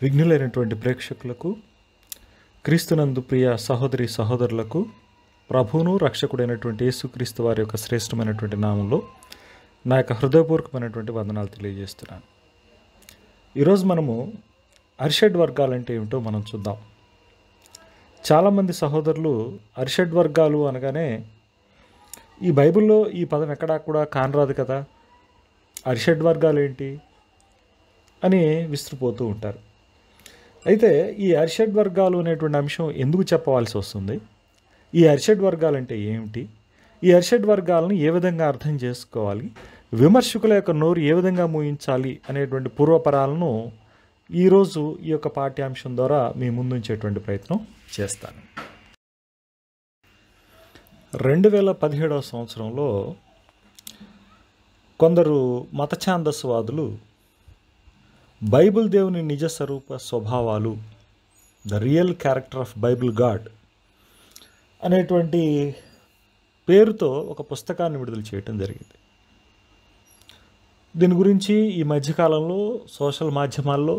విఘ్నులైనటువంటి ప్రేక్షకులకు, క్రీస్తునందు ప్రియ సహోదరి సహోదరులకు, ప్రభువును రక్షకుడైనటువంటి యేసుక్రీస్తు వారి యొక్క శ్రేష్టమైనటువంటి నామంలో నా యొక్క హృదయపూర్వకమైనటువంటి వందనాలు తెలియజేస్తున్నాను. ఈరోజు మనము అరిషడ్ వర్గాలంటే ఏమిటో మనం చూద్దాం. చాలామంది సహోదరులు అరిషడ్ వర్గాలు అనగానే ఈ బైబిల్లో ఈ పదం ఎక్కడా కూడా కానరాదు కదా, అరిషడ్ వర్గాలు ఏంటి అని విసిరిపోతూ ఉంటారు. అయితే ఈ అరిషడ్ వర్గాలు అనేటువంటి అంశం ఎందుకు చెప్పవలసి వస్తుంది? ఈ అరిషడ్ వర్గాలు అంటే ఏమిటి? ఈ అరిషడ్ వర్గాలను ఏ విధంగా అర్థం చేసుకోవాలి? విమర్శకుల యొక్క నోరు ఏ విధంగా మూయించాలి అనేటువంటి పూర్వపరాలను ఈరోజు ఈ యొక్క పాఠ్యాంశం ద్వారా మీ ముందుంచేటువంటి ప్రయత్నం చేస్తాను. 2017 సంవత్సరంలో కొందరు మత ఛాందస్వాదులు బైబిల్ దేవుని నిజ స్వరూప స్వభావాలు, the real character of Bible God అనేటువంటి పేరుతో ఒక పుస్తకాన్ని విడుదల చేయటం జరిగింది. దీని గురించి ఈ మధ్యకాలంలో సోషల్ మాధ్యమాల్లో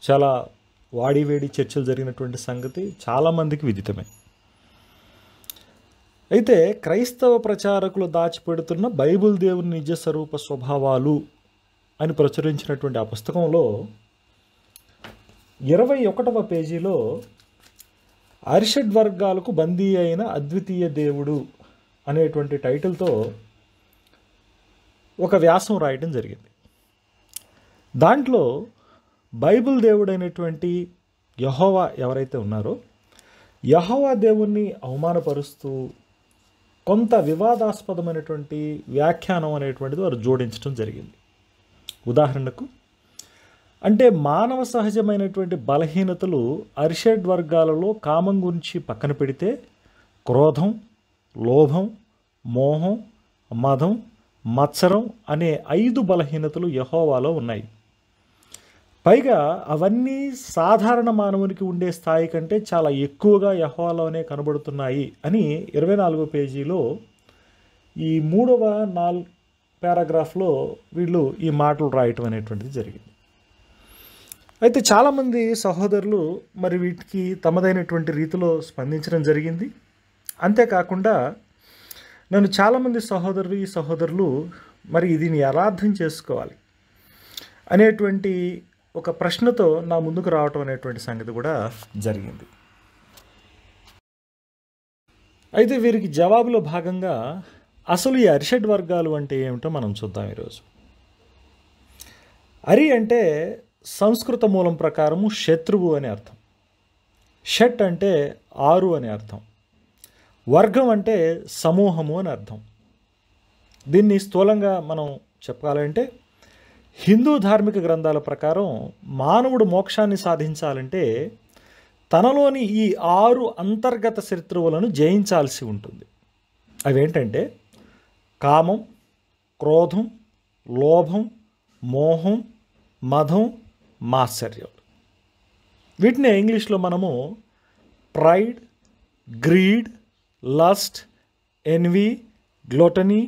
చాలా వాడివేడి చర్చలు జరిగినటువంటి సంగతి చాలామందికి విదితమే. అయితే క్రైస్తవ ప్రచారకులు దాచిపెడుతున్న బైబిల్ దేవుని నిజ స్వరూప స్వభావాలు అని ప్రచురించినటువంటి ఆ పుస్తకంలో 21వ పేజీలో అరిషడ్ వర్గాలకు బందీ అయిన అద్వితీయ దేవుడు అనేటువంటి టైటిల్తో ఒక వ్యాసం రాయటం జరిగింది. దాంట్లో బైబిల్ దేవుడైనటువంటి యెహోవా ఎవరైతే ఉన్నారో యెహోవా దేవుణ్ణి అవమానపరుస్తూ కొంత వివాదాస్పదమైనటువంటి వ్యాఖ్యానం అనేటువంటిది వారు జోడించడం జరిగింది. ఉదాహరణకు, అంటే మానవ సహజమైనటువంటి బలహీనతలు అరిషడ్ వర్గాలలో కామం గురించి పక్కన పెడితే క్రోధం, లోభం, మోహం, మదం, మత్సరం అనే 5 బలహీనతలు యెహోవాలో ఉన్నాయి. పైగా అవన్నీ సాధారణ మానవునికి ఉండే స్థాయి కంటే చాలా ఎక్కువగా యెహోవాలోనే కనబడుతున్నాయి అని 24వ పేజీలో ఈ 3వ పారాగ్రాఫ్లో వీళ్ళు ఈ మాటలు రాయటం అనేటువంటిది జరిగింది. అయితే చాలామంది సహోదరులు మరి వీటికి తమదైనటువంటి రీతిలో స్పందించడం జరిగింది. అంతేకాకుండా నన్ను చాలామంది సహోదరులు మరి దీన్ని ఎలా అర్థం చేసుకోవాలి అనేటువంటి ఒక ప్రశ్నతో నా ముందుకు రావటం అనేటువంటి సంగతి కూడా జరిగింది. అయితే వీరికి జవాబులో భాగంగా అసలు ఈ అరిషడ్ వర్గాలు అంటే ఏమిటో మనం చూద్దాం ఈరోజు. అరి అంటే సంస్కృత మూలం ప్రకారము శత్రువు అని అర్థం. షట్ అంటే 6 అని అర్థం. వర్గం అంటే సమూహము అని అర్థం. దీన్ని స్థూలంగా మనం చెప్పాలంటే హిందూ ధార్మిక గ్రంథాల ప్రకారం మానవుడు మోక్షాన్ని సాధించాలంటే తనలోని ఈ 6 అంతర్గత శత్రువులను జయించాల్సి ఉంటుంది. అవేంటంటే కామం, క్రోధం, లోభం, మోహం, మదం, మాత్సర్యం. వీటిని ఇంగ్లీష్లో మనము pride, greed, lust, envy, gluttony,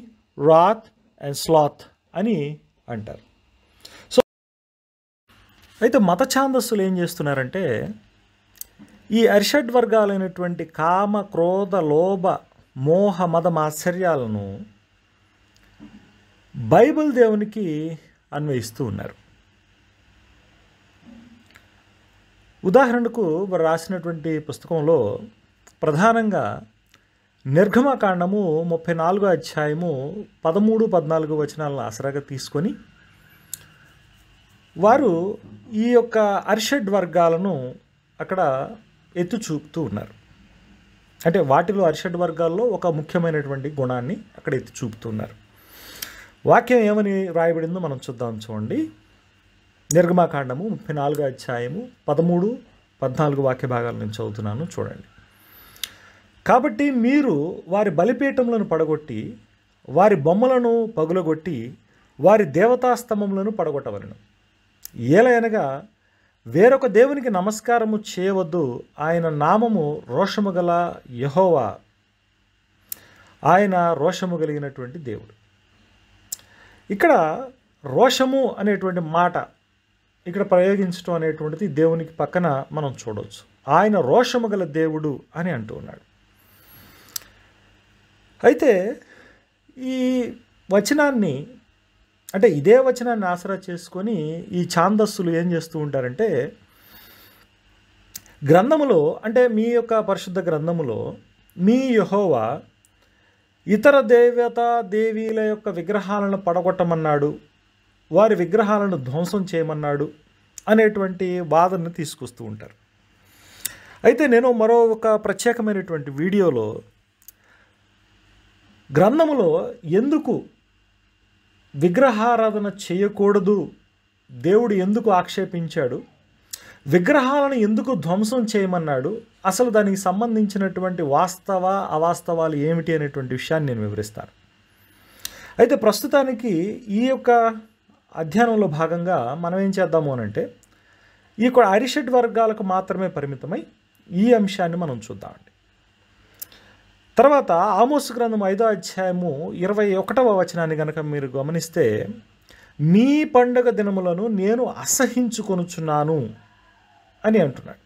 wrath and sloth అని అంటారు. సో అయితే మత ఛాందస్సులు ఏం చేస్తున్నారంటే ఈ అరిషడ్ వర్గాలైనటువంటి కామ, క్రోధ, లోభ, మోహ, మద, మాత్సర్యాలను బైబిల్ దేవునికి అన్వయిస్తూ ఉన్నారు. ఉదాహరణకు వారు రాసినటువంటి పుస్తకంలో ప్రధానంగా నిర్గమకాండము 34వ అధ్యాయము 13, 14 వచనాలను ఆసరాగా తీసుకొని వారు ఈ యొక్క అరిషడ్ వర్గాలను అక్కడ ఎత్తు చూపుతూ ఉన్నారు. అంటే వాటిలో అరిషడ్ వర్గాల్లో ఒక ముఖ్యమైనటువంటి గుణాన్ని అక్కడ ఎత్తి చూపుతున్నారు. వాక్యం ఏమని రాయబడిందో మనం చూద్దాం. చూడండి, నిర్గమకాండము 34వ అధ్యాయము 13, 14 వాక్య భాగాలు నేను చదువుతున్నాను, చూడండి. కాబట్టి మీరు వారి బలిపీఠములను పడగొట్టి వారి బొమ్మలను పగులగొట్టి వారి దేవతాస్తంభములను పడగొట్టవలెను. ఏలయనగా వేరొక దేవునికి నమస్కారము చేయవద్దు. ఆయన నామము రోషము గల యెహోవా, ఆయన రోషము కలిగినటువంటి దేవుడు. ఇక్కడ రోషము అనేటువంటి మాట ఇక్కడ ప్రయోగించడం అనేటువంటిది దేవునికి పక్కన మనం చూడవచ్చు. ఆయన రోషము గల దేవుడు అని అంటూ ఉన్నాడు. అయితే ఈ వచనాన్ని అంటే ఇదే వచనాన్ని ఆసరా చేసుకొని ఈ ఛాందస్సులు ఏం చేస్తూ ఉంటారంటే, గ్రంథములో అంటే మీ యొక్క పరిశుద్ధ గ్రంథములో మీ యెహోవా ఇతర దేవతా దేవీల యొక్క విగ్రహాలను పడగొట్టమన్నాడు, వారి విగ్రహాలను ధ్వంసం చేయమన్నాడు అనేటువంటి వాదనను తీసుకొస్తూ ఉంటారు. అయితే నేను మరో ఒక ప్రత్యేకమైనటువంటి వీడియోలో గ్రంథములో ఎందుకు విగ్రహారాధన చేయకూడదు, దేవుడు ఎందుకు ఆక్షేపించాడు, విగ్రహాలను ఎందుకు ధ్వంసం చేయమన్నాడు, అసలు దానికి సంబంధించినటువంటి వాస్తవ అవాస్తవాలు ఏమిటి అనేటువంటి విషయాన్ని నేను వివరిస్తాను. అయితే ప్రస్తుతానికి ఈ యొక్క అధ్యయనంలో భాగంగా మనం ఏం చేద్దాము అనంటే, ఈ అరిషడ్ వర్గాలకు మాత్రమే పరిమితమై ఈ అంశాన్ని మనం చూద్దామండి. తర్వాత ఆమోసు గ్రంథం 5వ అధ్యాయము 21వ వచనాన్ని కనుక మీరు గమనిస్తే, మీ పండుగ దినములను నేను అసహించుకొనుచున్నాను అని అంటున్నాడు.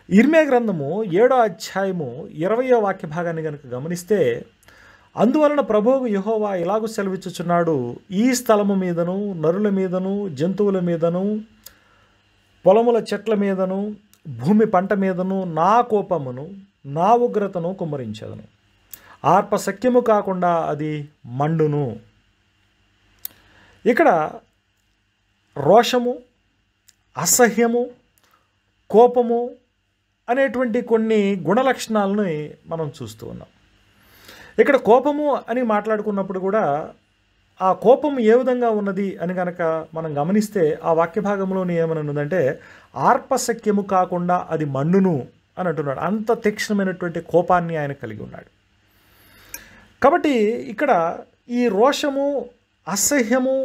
ఇర్మియా గ్రంథము 7వ అధ్యాయము 20వ వాక్య భాగాన్ని కనుక గమనిస్తే, అందువలన ప్రభువు యెహోవా ఇలాగూ సెలవిచ్చుచున్నాడు, ఈ స్థలము మీదను నరుల మీదను జంతువుల మీదను పొలముల చెట్ల మీదను భూమి పంట మీదను నా కోపమును నా ఉగ్రతను కుమ్మరించదను, ఆర్ప సఖ్యము కాకుండా అది మండును. ఇక్కడ రోషము, అసహ్యము, కోపము అనేటువంటి కొన్ని గుణలక్షణాలను మనం చూస్తూ ఉన్నాం. ఇక్కడ కోపము అని మాట్లాడుకున్నప్పుడు కూడా ఆ కోపం ఏ విధంగా ఉన్నది అని కనుక మనం గమనిస్తే ఆ వాక్య భాగంలోని ఏమని ఉన్నదంటే, ఆర్పసఖ్యము కాకుండా అది మండును అని అంటున్నాడు. అంత తీక్ష్ణమైనటువంటి కోపాన్ని ఆయన కలిగి ఉన్నాడు. కాబట్టి ఇక్కడ ఈ రోషము, అసహ్యము,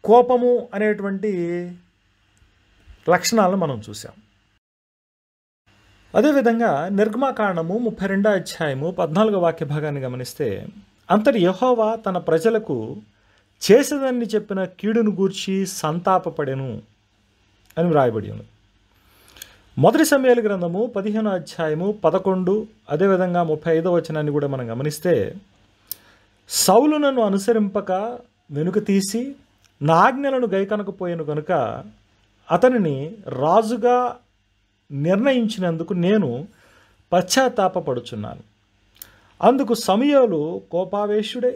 కోపము అనేటువంటి లక్షణాలను మనం చూసాం. అదేవిధంగా నిర్గమాకాండము 32వ అధ్యాయము 14వ వాక్య భాగాన్ని గమనిస్తే, అంతటి యెహోవా తన ప్రజలకు చేసేదని చెప్పిన కీడును గూర్చి సంతాపపడెను అని వ్రాయబడి ఉంది. మొదటి సమూయేలు గ్రంథము 15వ అధ్యాయము 11 అదేవిధంగా 35వ వచనాన్ని కూడా మనం గమనిస్తే, సౌలు నన్ను అనుసరింపక వెనుక తీసి నా ఆజ్ఞలను గైకొనకపోయాను కనుక అతనిని రాజుగా నిర్ణయించినందుకు నేను పశ్చాత్తాపపడుచున్నాను. అందుకు సమూయేలు కోపావేశుడై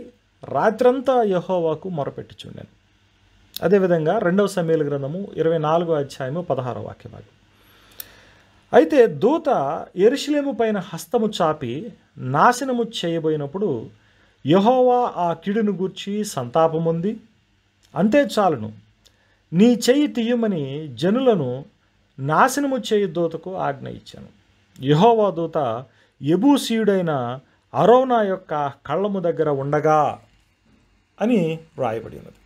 రాత్రంతా యెహోవాకు మొరపెట్టుచుండెను. అదేవిధంగా 2వ సమూయేలు గ్రంథము 24వ అధ్యాయము 16వ వాక్య భాగం. అయితే దూత యెరూషలేము పైన హస్తము చాపి నాశనము చేయబోయినప్పుడు యెహోవా ఆ కీడును గూర్చి సంతాపముంది, అంతే చాలును, నీ చెయ్యి తీయమని జనులను నాశనము చేయు దూతకు ఆజ్ఞ ఇచ్చాను. యెహోవా దూత యెబూసీయుడైన అరోనా యొక్క కళ్ళము దగ్గర ఉండగా అని వ్రాయబడి ఉన్నది.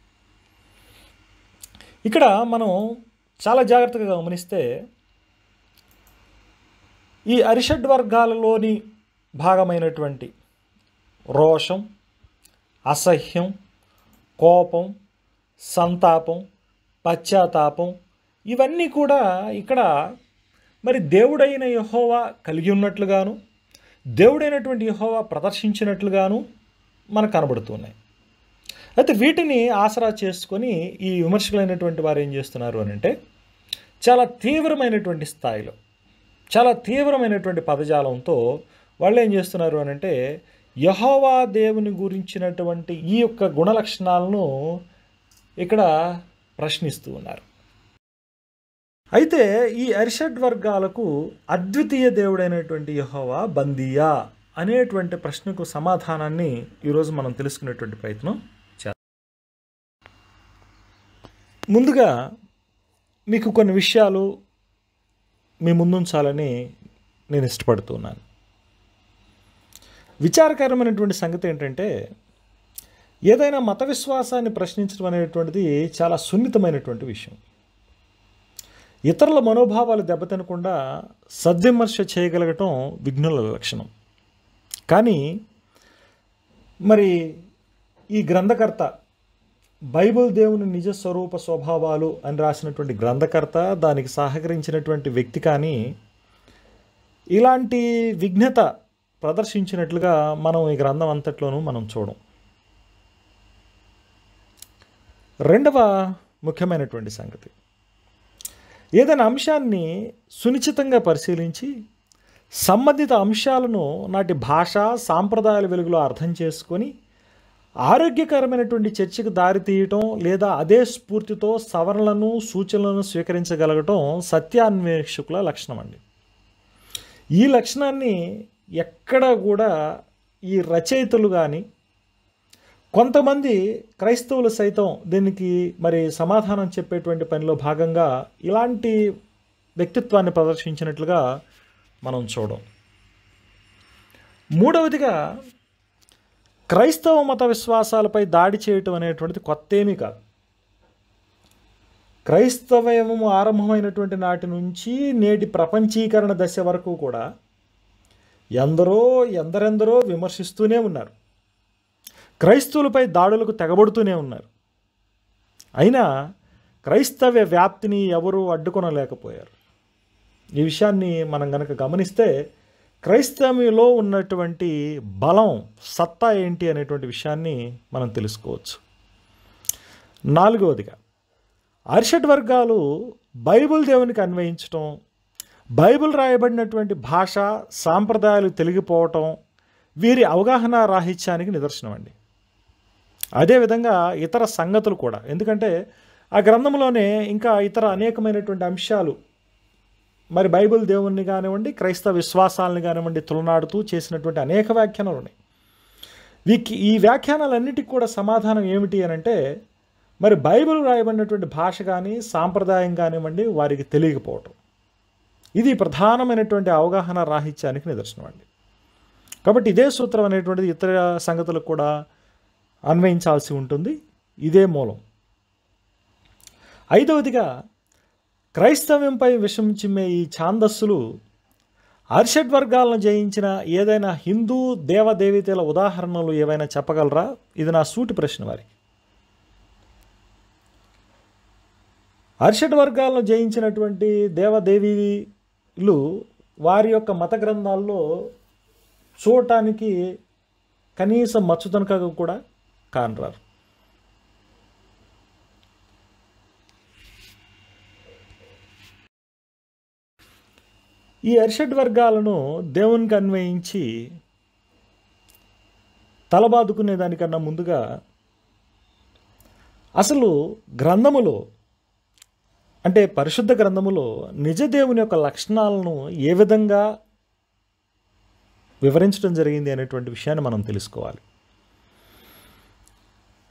ఇక్కడ మనం చాలా జాగ్రత్తగా గమనిస్తే, ఈ అరిషడ్ వర్గాలలోని భాగమైనటువంటి రోషం, అసహ్యం, కోపం, సంతాపం, పశ్చాత్తాపం ఇవన్నీ కూడా ఇక్కడ మరి దేవుడైన యెహోవా కలిగి ఉన్నట్లుగాను, దేవుడైనటువంటి యెహోవా ప్రదర్శించినట్లుగాను మనకు కనబడుతున్నాయి. అయితే వీటిని ఆసరా చేసుకొని ఈ విమర్శకులైనటువంటి వారు ఏం చేస్తున్నారు అని అంటే, చాలా తీవ్రమైనటువంటి స్థాయిలో, చాలా తీవ్రమైనటువంటి పదజాలంతో వాళ్ళు ఏం చేస్తున్నారు అని అంటే, యెహోవా దేవుని గురించినటువంటి ఈ యొక్క గుణలక్షణాలను ఇక్కడ ప్రశ్నిస్తూ ఉన్నారు. అయితే ఈ అరిషడ్ వర్గాలకు అద్వితీయ దేవుడైనటువంటి యెహోవా బందీయా అనేటువంటి ప్రశ్నకు సమాధానాన్ని ఈరోజు మనం తెలుసుకునేటువంటి ప్రయత్నం చేద్దాం. ముందుగా మీకు కొన్ని విషయాలు మీ ముందుంచాలని నేను ఇష్టపడుతున్నాను. విచారకరమైనటువంటి సంగతి ఏంటంటే, ఏదైనా మత విశ్వాసాన్ని ప్రశ్నించడం అనేటువంటిది చాలా సున్నితమైనటువంటి విషయం. ఇతరుల మనోభావాలు దెబ్బతినకుండా సద్విమర్శ చేయగలగటం విఘ్నుల లక్షణం. కానీ మరి ఈ గ్రంథకర్త బైబిల్ దేవుని నిజ స్వరూప స్వభావాలు అని రాసినటువంటి గ్రంథకర్త, దానికి సహకరించినటువంటి వ్యక్తి కానీ ఇలాంటి విఘ్నత ప్రదర్శించినట్లుగా మనం ఈ గ్రంథం అంతట్లోనూ మనం చూడం. రెండవ ముఖ్యమైనటువంటి సంగతి, ఏదైనా అంశాన్ని సునిశ్చితంగా పరిశీలించి సంబంధిత అంశాలను నాటి భాష సాంప్రదాయాల వెలుగులో అర్థం చేసుకొని ఆరోగ్యకరమైనటువంటి చర్చకు దారితీయటం లేదా అదే స్ఫూర్తితో సవరణలను సూచనలను స్వీకరించగలగటం సత్యాన్వేషకుల లక్షణం అండి. ఈ లక్షణాన్ని ఎక్కడ కూడా ఈ రచయితలు కానీ కొంతమంది క్రైస్తవులు సైతం దీనికి మరి సమాధానం చెప్పేటువంటి పనిలో భాగంగా ఇలాంటి వ్యక్తిత్వాన్ని ప్రదర్శించినట్లుగా మనం చూడం. మూడవదిగా, క్రైస్తవ మత విశ్వాసాలపై దాడి చేయటం అనేటువంటిది కొత్త ఏమీ కాదు. క్రైస్తవము ఆరంభమైనటువంటి నాటి నుంచి నేటి ప్రపంచీకరణ దశ వరకు కూడా ఎందరెందరో విమర్శిస్తూనే ఉన్నారు. క్రైస్తవులపై దాడులకు తెగబడుతూనే ఉన్నారు. అయినా క్రైస్తవ వ్యాప్తిని ఎవరూ అడ్డుకొనలేకపోయారు. ఈ విషయాన్ని మనం గనక గమనిస్తే క్రైస్తవంలో ఉన్నటువంటి బలం, సత్తా ఏంటి అనేటువంటి విషయాన్ని మనం తెలుసుకోవచ్చు. నాలుగవదిగా, అరిషడ్ వర్గాలు బైబిల్ దేవునికి అన్వయించటం, బైబిల్ రాయబడినటువంటి భాష సాంప్రదాయాలు తెలిగిపోవటం వీరి అవగాహన రాహిత్యానికి నిదర్శనం అండి. అదేవిధంగా ఇతర సంగతులు కూడా, ఎందుకంటే ఆ గ్రంథంలోనే ఇంకా ఇతర అనేకమైనటువంటి అంశాలు మరి బైబిల్ దేవుణ్ణి కానివ్వండి, క్రైస్తవ విశ్వాసాలను కానివ్వండి తులనాడుతూ చేసినటువంటి అనేక వ్యాఖ్యానాలు ఉన్నాయి. ఈ వ్యాఖ్యానాలన్నిటికీ కూడా సమాధానం ఏమిటి అని అంటే, మరి బైబిల్ రాయబడినటువంటి భాష కానీ సాంప్రదాయం కానివ్వండి వారికి తెలియకపోవటం, ఇది ప్రధానమైనటువంటి అవగాహన రాహిత్యానికి నిదర్శనం అండి. కాబట్టి ఇదే సూత్రం అనేటువంటిది ఇతర సంగతులకు కూడా అన్వయించాల్సి ఉంటుంది. ఇదే మూలం. ఐదవదిగా, క్రైస్తవ్యంపై విషం చిమ్మే ఈ ఛాందస్సులు అరిషడ్ వర్గాలను జయించిన ఏదైనా హిందూ దేవదేవతల ఉదాహరణలు ఏవైనా చెప్పగలరా? ఇది నా సూటి ప్రశ్న వారికి. అరిషడ్ వర్గాలను జయించినటువంటి దేవదేవీలు వారి యొక్క మత గ్రంథాల్లో చూడటానికి కనీసం మచ్చుతనకగా కూడా కానరారు. ఈ అరిషడ్ వర్గాలను దేవునికి అన్వయించి తలబాదుకునే దానికన్నా ముందుగా అసలు గ్రంథములో, అంటే పరిశుద్ధ గ్రంథములో నిజ దేవుని యొక్క లక్షణాలను ఏ విధంగా వివరించడం జరిగింది అనేటువంటి విషయాన్ని మనం తెలుసుకోవాలి.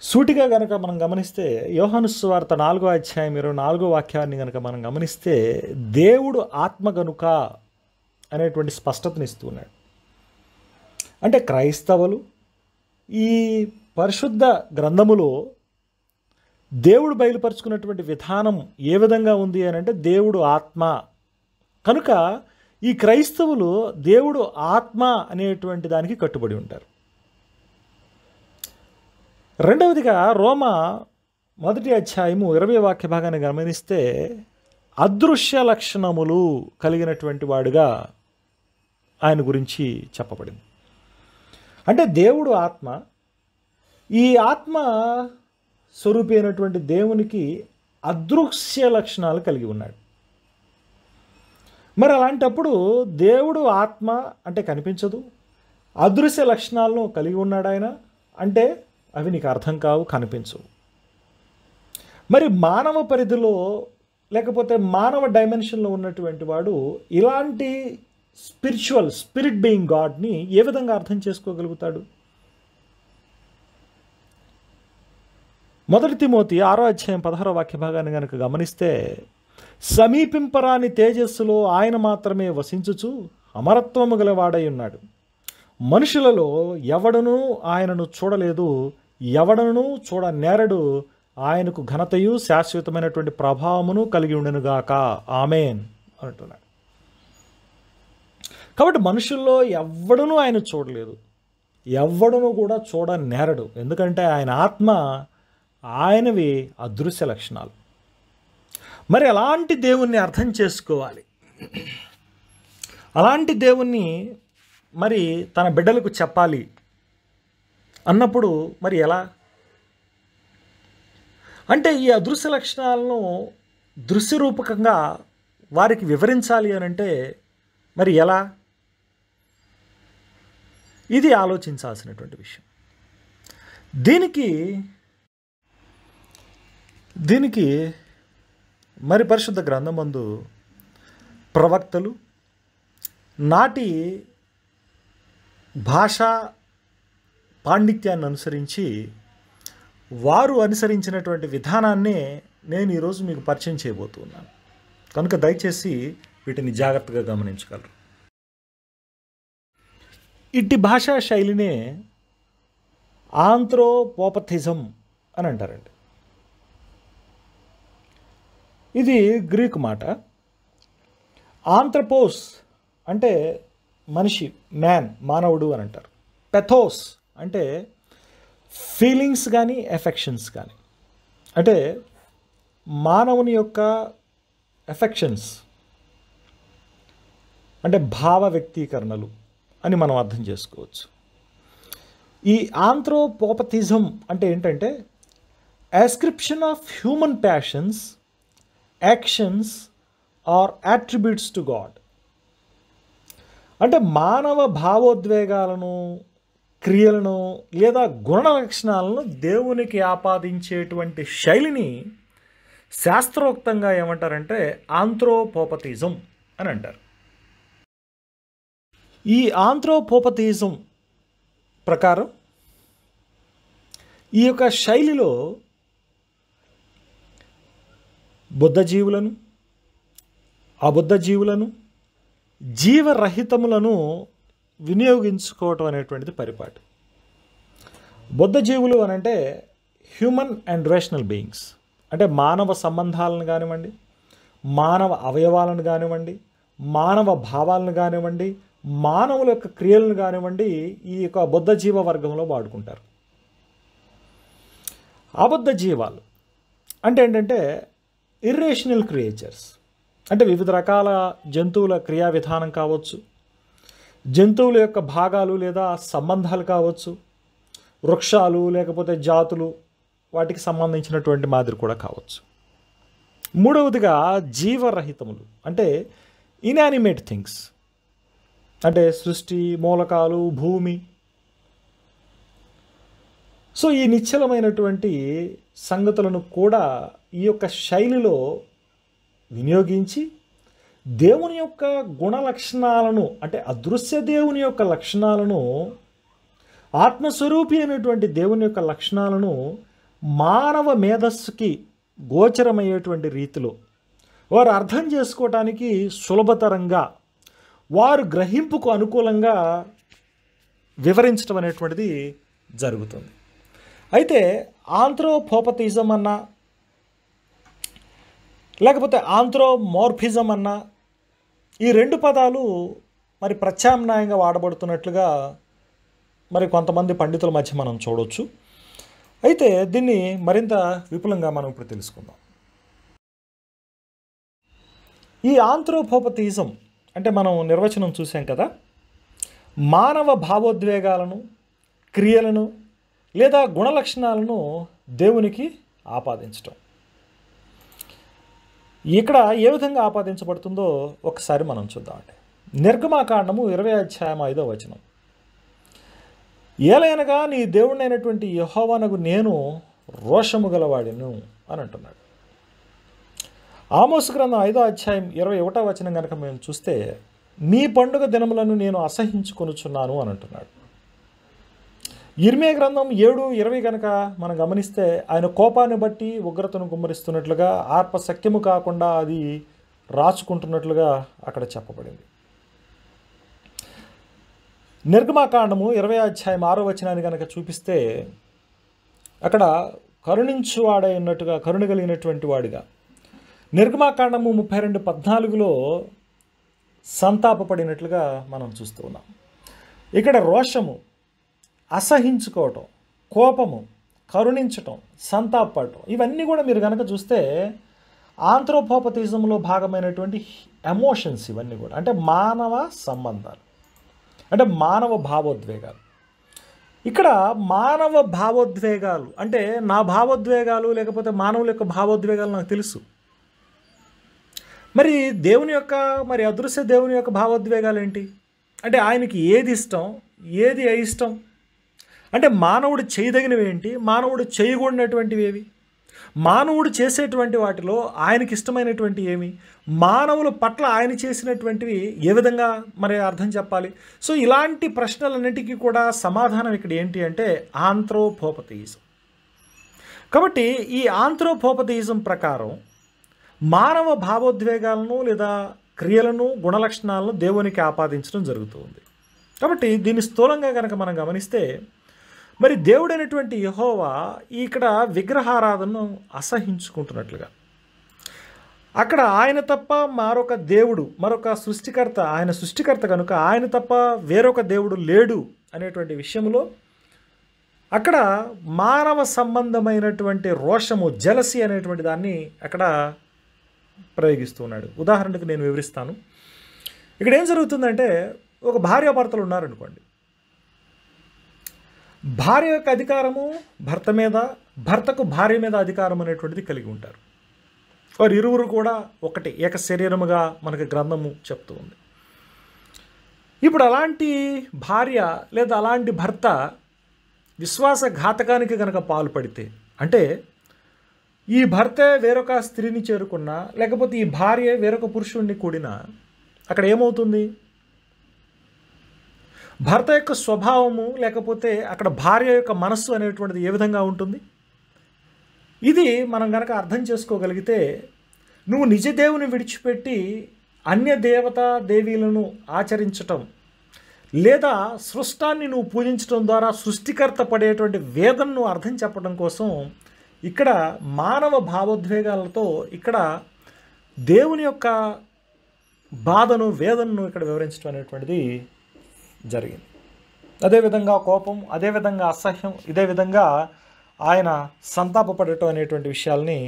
సూటిగా గనక మనం గమనిస్తే యోహాను సువార్త 4వ అధ్యాయం 24వ వాక్యాన్ని గనక మనం గమనిస్తే దేవుడు ఆత్మ గనుక అనేటువంటి స్పష్టతను ఇస్తున్నాడు. అంటే క్రైస్తవులు ఈ పరిశుద్ధ గ్రంథములో దేవుడు బయలుపరుచుకున్నటువంటి విధానం ఏ విధంగా ఉంది అని అంటే దేవుడు ఆత్మ కనుక ఈ క్రైస్తవులు దేవుడు ఆత్మ అనేటువంటి దానికి కట్టుబడి ఉంటారు. రెండవదిగా రోమా 1వ అధ్యాయము 20వ వాక్య భాగాన్ని గమనిస్తే అదృశ్య లక్షణములు కలిగినటువంటి వాడుగా ఆయన గురించి చెప్పబడింది. అంటే దేవుడు ఆత్మ, ఈ ఆత్మ స్వరూపి అయినటువంటి దేవునికి అదృశ్య లక్షణాలు కలిగి ఉన్నాడు. మరి అలాంటప్పుడు దేవుడు ఆత్మ అంటే కనిపించదు, అదృశ్య లక్షణాలను కలిగి ఉన్నాడు ఆయన అంటే అవి నీకు అర్థం కావు, కనిపించవు. మరి మానవ పరిధిలో లేకపోతే మానవ డైమెన్షన్లో ఉన్నటువంటి వాడు ఇలాంటి స్పిరిట్ బీయింగ్ గాడ్ని ఏ విధంగా అర్థం చేసుకోగలుగుతాడు? 1 తిమోతి 6వ అధ్యాయం 16వ వాక్య భాగాన్ని కనుక గమనిస్తే సమీపింపరాని తేజస్సులో ఆయన మాత్రమే వసించుచు అమరత్వము గలవాడై ఉన్నాడు. మనుషులలో ఎవడనూ ఆయనను చూడలేదు, ఎవడనూ చూడనేరడు. ఆయనకు ఘనతయు శాశ్వతమైనటువంటి ప్రభావమును కలిగి ఉండెనుగాక, ఆమేన్ అంటున్నాడు. కాబట్టి మనుషుల్లో ఎవడనూ ఆయన చూడలేదు, ఎవడనూ కూడా చూడనేరడు. ఎందుకంటే ఆయన ఆత్మ ఆయనవి అదృశ్య లక్షణాలు. మరి అలాంటి దేవుణ్ణి అర్థం చేసుకోవాలి, అలాంటి దేవుణ్ణి మరి తన బిడ్డలకు చెప్పాలి అన్నప్పుడు మరి ఎలా? అంటే ఈ అదృశ్య లక్షణాలను దృశ్యరూపకంగా వారికి వివరించాలి అని అంటే మరి ఎలా? ఇది ఆలోచించాల్సినటువంటి విషయం. దీనికి మరి పరిశుద్ధ గ్రంథమందు ప్రవక్తలు నాటి భాషా పాండిత్యాన్ని అనుసరించి వారు అనుసరించినటువంటి విధానాన్నే నేను ఈరోజు మీకు పరిచయం చేయబోతున్నాను. కనుక దయచేసి వీటిని జాగ్రత్తగా గమనించగలరు. ఇట్టి భాషా శైలినే ఆంథ్రోపోపథిజం అని అంటారండి. ఇది గ్రీకు మాట. ఆంథ్రపోస్ అంటే మనిషి, మ్యాన్, మానవుడు అని అంటారు. పెథోస్ అంటే ఫీలింగ్స్ కానీ ఎఫెక్షన్స్ కానీ, అంటే మానవుని యొక్క ఎఫెక్షన్స్ అంటే భావ వ్యక్తీకరణలు అని మనం అర్థం చేసుకోవచ్చు. ఈ ఆంథ్రోపోపథిజం అంటే ఏంటంటే ascription of human passions, actions are attributes to God. అంటే మానవ భావోద్వేగాలను, క్రియలను లేదా గుణ లక్షణాలను దేవునికి ఆపాదించేటువంటి శైలిని శాస్త్రోక్తంగా ఏమంటారంటే ఆంథ్రోపోపథిజం అని అంటారు. ఈ ఆంథ్రోపోపథిజం ప్రకారం ఈ యొక్క శైలిలో బుద్ధ జీవులను, అబుద్ధ జీవులను, జీవరహితములను వినియోగించుకోవటం అనేటువంటిది పరిపాటి. బుద్ధ జీవులు అని అంటే హ్యూమన్ అండ్ రేషనల్ బీయింగ్స్, అంటే మానవ సంబంధాలను కానివ్వండి, మానవ అవయవాలను కానివ్వండి, మానవ భావాలను కానివ్వండి, మానవుల యొక్క క్రియలను కానివ్వండి, ఈ యొక్క బుద్ధ జీవ వర్గంలో వాడుకుంటారు. అబద్ధ జీవాలు అంటే ఏంటంటే ఇర్రేషనల్ క్రియేచర్స్, అంటే వివిధ రకాల జంతువుల క్రియా విధానం కావచ్చు, జంతువుల యొక్క భాగాలు లేదా సంబంధాలు కావచ్చు, వృక్షాలు లేకపోతే జాతులు వాటికి సంబంధించినటువంటి మాదిరి కూడా కావచ్చు. మూడవదిగా జీవరహితములు అంటే ఇన్యానిమేట్ థింగ్స్, అంటే సృష్టి, మూలకాలు, భూమి. సో ఈ నిశ్చలమైనటువంటి సంగతులను కూడా ఈ యొక్క శైలిలో వినియోగించి దేవుని యొక్క గుణ లక్షణాలను, అంటే అదృశ్య దేవుని యొక్క లక్షణాలను, ఆత్మస్వరూపి అయినటువంటి దేవుని యొక్క లక్షణాలను మానవ మేధస్సుకి గోచరమయ్యేటువంటి రీతిలో వారు అర్థం చేసుకోవటానికి సులభతరంగా, వారు గ్రహింపుకు అనుకూలంగా వివరించడం అనేటువంటిది జరుగుతుంది. అయితే ఆంథ్రోపోపథిజం అన్నా లేకపోతే ఆంథ్రోమోర్ఫిజం అన్నా ఈ రెండు పదాలు మరి ప్రత్యామ్నాయంగా వాడబడుతున్నట్లుగా మరి కొంతమంది పండితుల మధ్య మనం చూడవచ్చు. అయితే దీన్ని మరింత విపులంగా మనం ఇప్పుడు తెలుసుకుందాం. ఈ ఆంథ్రోపోపథిజం అంటే మనం నిర్వచనం చూసాం కదా, మానవ భావోద్వేగాలను, క్రియలను లేదా గుణలక్షణాలను దేవునికి ఆపాదించటం. ఇక్కడ ఏ విధంగా ఆపాదించబడుతుందో ఒకసారి మనం చూద్దామండి. నిర్గమాకాండము 20:5 ఏలైనగా నీ దేవుడైనటువంటి యెహోవానగు నేను రోషము గలవాడిను అని అంటున్నాడు. ఆమోసు గ్రంథం 5:21 కనుక మేము చూస్తే మీ పండుగ దినములను నేను అసహించుకొనుచున్నాను అని అంటున్నాడు. ఇర్మియా గ్రంథం 7:20 కనుక మనం గమనిస్తే ఆయన కోపాన్ని బట్టి ఉగ్రతను గుమ్మరిస్తున్నట్లుగా, ఆర్ప సఖ్యము కాకుండా అది రాచుకుంటున్నట్లుగా అక్కడ చెప్పబడింది. నిర్గమాకాండము 20:6 కనుక చూపిస్తే అక్కడ కరుణించువాడై ఉన్నట్టుగా, కరుణ కలిగినటువంటి వాడిగా, నిర్గమాకాండము 32:14 సంతాపపడినట్లుగా మనం చూస్తూ ఉన్నాం. ఇక్కడ రోషము, అసహించుకోవటం, కోపము, కరుణించటం, సంతాపడటం, ఇవన్నీ కూడా మీరు కనుక చూస్తే ఆంథ్రోపోపతిజంలో భాగమైనటువంటి ఎమోషన్స్ ఇవన్నీ కూడా. అంటే మానవ సంబంధాలు, అంటే మానవ భావోద్వేగాలు. ఇక్కడ మానవ భావోద్వేగాలు అంటే నా భావోద్వేగాలు లేకపోతే మానవుల యొక్క భావోద్వేగాలు నాకు తెలుసు. మరి దేవుని యొక్క అదృశ్య దేవుని యొక్క భావోద్వేగాలు ఏంటి అంటే ఆయనకి ఏది ఇష్టం, ఏది అయిష్టం, అంటే మానవుడు చేయదగినవి ఏంటి, మానవుడు చేయకూడనటువంటివి ఏవి, మానవుడు చేసేటువంటి వాటిలో ఆయనకి ఇష్టమైనటువంటి ఏమి, మానవుల పట్ల ఆయన చేసినటువంటివి ఏ విధంగా అర్థం చెప్పాలి. సో ఇలాంటి ప్రశ్నలన్నిటికీ కూడా సమాధానం ఇక్కడ ఏంటి అంటే ఆంథ్రోపోపతియిజం. కాబట్టి ఈ ఆంథ్రోపోపతియిజం ప్రకారం మానవ భావోద్వేగాలను లేదా క్రియలను, గుణలక్షణాలను దేవునికి ఆపాదించడం జరుగుతుంది. కాబట్టి దీన్ని స్థూలంగా కనుక మనం గమనిస్తే దేవుడైనటువంటి యెహోవా ఇక్కడ విగ్రహారాధనను అసహించుకుంటున్నట్లుగా, అక్కడ ఆయన తప్ప మరొక దేవుడు, మరొక సృష్టికర్త, ఆయన సృష్టికర్త కనుక ఆయన తప్ప వేరొక దేవుడు లేడు అనేటువంటి విషయంలో అక్కడ మానవ సంబంధమైనటువంటి రోషము, జలసి అనేటువంటి దాన్ని అక్కడ ప్రయోగిస్తున్నాడు. ఉదాహరణకు నేను వివరిస్తాను. ఇక్కడ ఏం జరుగుతుందంటే ఒక భార్యాభర్తలు ఉన్నారనుకోండి. భార్య యొక్క అధికారము భర్త మీద, భర్తకు భార్య మీద అధికారం అనేటువంటిది కలిగి ఉంటారు. వారు ఇరువురు కూడా ఒకటి, ఏక శరీరముగా మనకి గ్రంథము చెప్తూ ఉంది. ఇప్పుడు అలాంటి భార్య లేదా అలాంటి భర్త విశ్వాసఘాతకానికి కనుక పాల్పడితే, అంటే ఈ భర్త వేరొక స్త్రీని చేరుకున్నా లేకపోతే ఈ భార్య వేరొక పురుషుడిని కూడినా అక్కడ ఏమవుతుంది? భర్త యొక్క స్వభావము లేకపోతే అక్కడ భార్య యొక్క మనస్సు అనేటువంటిది ఏ విధంగా ఉంటుంది? ఇది మనం కనుక అర్థం చేసుకోగలిగితే నువ్వు నిజదేవుని విడిచిపెట్టి అన్య దేవతా దేవీలను ఆచరించటం లేదా సృష్టాన్ని నువ్వు పూజించడం ద్వారా సృష్టికర్త పడేటువంటి వేదనను అర్థం చెప్పడం కోసం ఇక్కడ మానవ భావోద్వేగాలతో ఇక్కడ దేవుని యొక్క బాధను, వేదనను ఇక్కడ వివరించడం అనేటువంటిది జరిగింది. అదేవిధంగా కోపం, అదేవిధంగా అసహ్యం, ఇదే విధంగా ఆయన సంతాపపడటం అనేటువంటి విషయాల్ని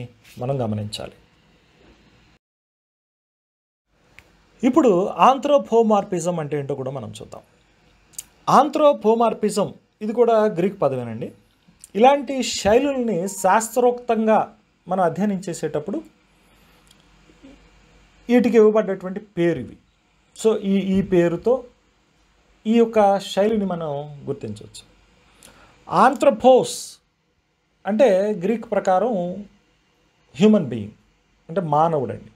మనం గమనించాలి. ఇప్పుడు ఆంథ్రోపోమార్ఫిజం అంటే ఏంటో కూడా మనం చూద్దాం. ఆంథ్రోపోమార్ఫిజం ఇది కూడా గ్రీక్ పదమేనండి. ఇలాంటి శైలుల్ని శాస్త్రోక్తంగా మనం అధ్యయనం చేసేటప్పుడు వీటికి ఇవ్వబడ్డటువంటి పేరు ఇవి. సో ఈ పేరుతో ఈ యొక్క శైలిని మనం గుర్తించవచ్చు. ఆంథ్రోపోస్ అంటే గ్రీక్ ప్రకారం హ్యూమన్ బీయింగ్, అంటే మానవుడండి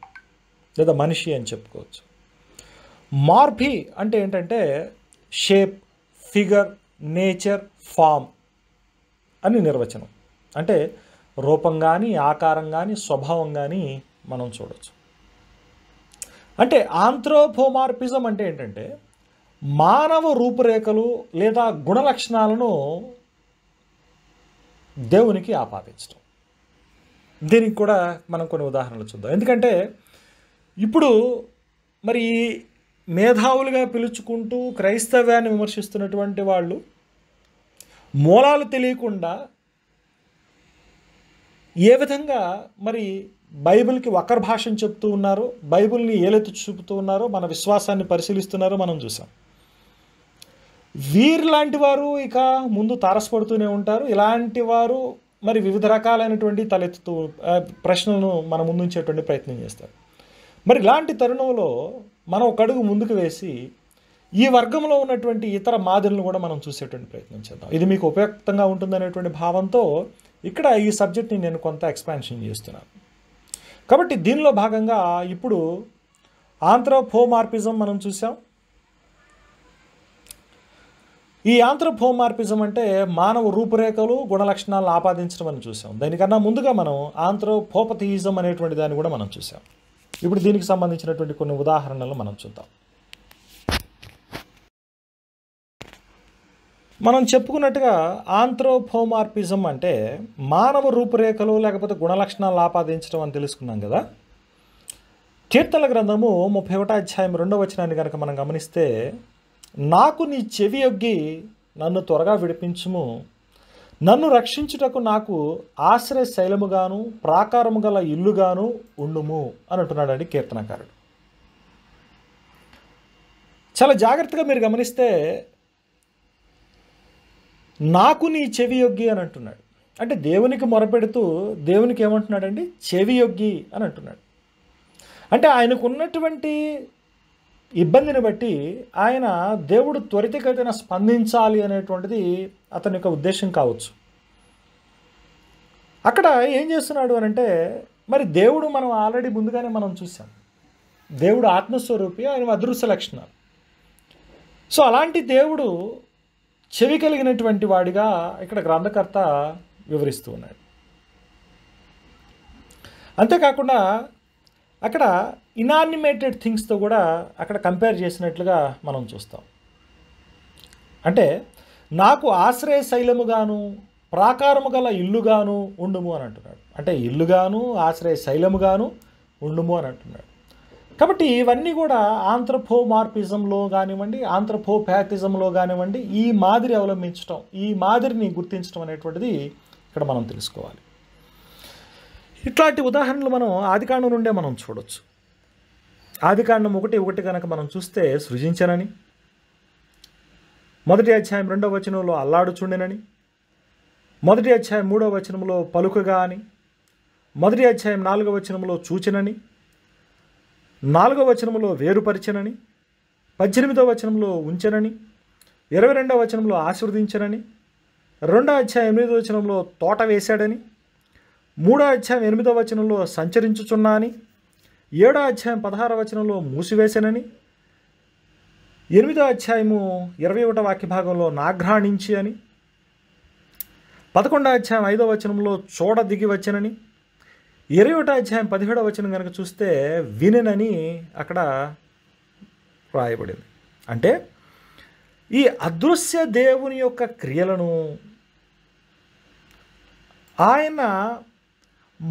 లేదా మనిషి అని చెప్పుకోవచ్చు. మార్ఫీ అంటే ఏంటంటే షేప్, ఫిగర్, నేచర్, ఫామ్ అని నిర్వచనం. అంటే రూపం కానీ, ఆకారం కానీ, స్వభావం కానీ మనం చూడవచ్చు. అంటే ఆంథ్రోపోమార్ఫిజం అంటే ఏంటంటే మానవ రూపురేఖలు లేదా గుణలక్షణాలను దేవునికి ఆపాదించడం. దీనికి కూడా మనం కొన్ని ఉదాహరణలు చూద్దాం. ఎందుకంటే ఇప్పుడు మేధావులుగా పిలుచుకుంటూ క్రైస్తవ్యాన్ని విమర్శిస్తున్నటువంటి వాళ్ళు మూలాలు తెలియకుండా ఏ విధంగా బైబిల్కి వక్ర భాషను చెప్తూ ఉన్నారో, బైబిల్ని ఏలెత్తి చూపుతూ ఉన్నారో, మన విశ్వాసాన్ని పరిశీలిస్తున్నారో మనం చూసాం. వీరిలాంటి వారు ఇక ముందు తారసపడుతూనే ఉంటారు. ఇలాంటి వారు వివిధ రకాలైనటువంటి తలెత్తుతూ ప్రశ్నలను మన ముందుంచేటువంటి ప్రయత్నం చేస్తారు. ఇలాంటి తరుణంలో మనం ఒక అడుగు ముందుకు వేసి ఈ వర్గంలో ఉన్నటువంటి ఇతర మాదిరులను కూడా మనం చూసేటువంటి ప్రయత్నం చేద్దాం. ఇది మీకు ఉపయుక్తంగా ఉంటుందనేటువంటి భావంతో ఇక్కడ ఈ సబ్జెక్ట్ని నేను కొంత ఎక్స్పాన్షన్ చేస్తున్నాను. కాబట్టి దీనిలో భాగంగా ఇప్పుడు ఆంథ్రోపోమార్ఫిజం మనం చూసాం. ఈ ఆంథ్రోపోమార్ఫిజం అంటే మానవ రూపురేఖలు, గుణలక్షణాలను ఆపాదించడం అని చూసాం. దానికన్నా ముందుగా మనం ఆంథ్రోపోపతియిజం అనేటువంటి దాన్ని కూడా మనం చూసాం. ఇప్పుడు దీనికి సంబంధించినటువంటి కొన్ని ఉదాహరణలు మనం చూద్దాం. మనం చెప్పుకున్నట్టుగా ఆంథ్రోపోమార్ఫిజం అంటే మానవ రూపురేఖలు లేకపోతే గుణలక్షణాలను ఆపాదించడం అని తెలుసుకున్నాం కదా. కీర్తనల గ్రంథము 31వ అధ్యాయం 2వ వచనాన్ని కనుక మనం గమనిస్తే, నాకు నీ చెవి యొగ్గి నన్ను త్వరగా విడిపించుము, నన్ను రక్షించుటకు నాకు ఆశ్రయ శైలముగాను ప్రాకారము గల ఇల్లుగాను ఉండుము అని అంటున్నాడండి కీర్తనకారుడు. చాలా జాగ్రత్తగా మీరు గమనిస్తే నాకు నీ చెవి యొగ్గి అని అంటున్నాడు. అంటే దేవునికి మొరపెడుతూ దేవునికి ఏమంటున్నాడండి? చెవి యొగ్గి అని అంటున్నాడు. అంటే ఆయనకున్నటువంటి ఇబ్బందిని బట్టి ఆయన దేవుడు త్వరితగతిన స్పందించాలి అనేటువంటిది అతని యొక్క ఉద్దేశం కావచ్చు. అక్కడ ఏం చేస్తున్నాడు అని అంటే, మరి దేవుడు మనం ఆల్రెడీ ముందుగానే మనం చూసాం, దేవుడు ఆత్మస్వరూపి, ఆయన అదృశ్య లక్షణాలు. సో అలాంటి దేవుడు చెవి కలిగినటువంటి వాడిగా ఇక్కడ గ్రంథకర్త వివరిస్తూ ఉన్నాడు. అంతేకాకుండా అక్కడ ఇనానిమేటెడ్ థింగ్స్తో కూడా అక్కడ కంపేర్ చేసినట్లుగా మనం చూస్తాం. అంటే నాకు ఆశ్రయ శైలముగాను ప్రాకారము గల ఇల్లుగాను ఉండుము అని అంటున్నాడు. అంటే ఇల్లుగాను ఆశ్రయ శైలముగాను ఉండుము అని అంటున్నాడు. కాబట్టి ఇవన్నీ కూడా ఆంథ్రపోమార్ఫిజంలో కానివ్వండి, ఆంథ్రపోపాథిజంలో కానివ్వండి, ఈ మాదిరి అవలంబించడం, ఈ మాదిరిని గుర్తించడం అనేటువంటిది ఇక్కడ మనం తెలుసుకోవాలి. ఇట్లాంటి ఉదాహరణలు మనం ఆదికాండం నుండే మనం చూడవచ్చు. ఆదికాండం 1:1 కనుక మనం చూస్తే సృజించనని, 1వ అధ్యాయం 2వ వచనంలో అల్లాడుచుండెనని, 1వ అధ్యాయం 3వ వచనంలో పలుకగా అని, 1వ అధ్యాయం 4వ వచనంలో చూచినని, 4వ వచనంలో వేరుపరిచనని, 18వ వచనంలో ఉంచనని, 22వ వచనంలో ఆశీర్వదించనని, 2వ అధ్యాయం 8వ వచనంలో తోట వేశాడని, 3వ అధ్యాయం 8వ వచనంలో సంచరించుచున్నా అని, 7వ అధ్యాయం 16వ వచనంలో మూసివేశానని, 8వ అధ్యాయము 21వ వాక్య భాగంలో నాఘ్రాణించి అని, 11వ అధ్యాయం 5వ వచనంలో చూడ దిగి వచ్చనని, 21వ అధ్యాయం 17వ వచనం కనుక చూస్తే వినెనని అక్కడ రాయబడింది. అంటే ఈ అదృశ్య దేవుని యొక్క క్రియలను ఆయన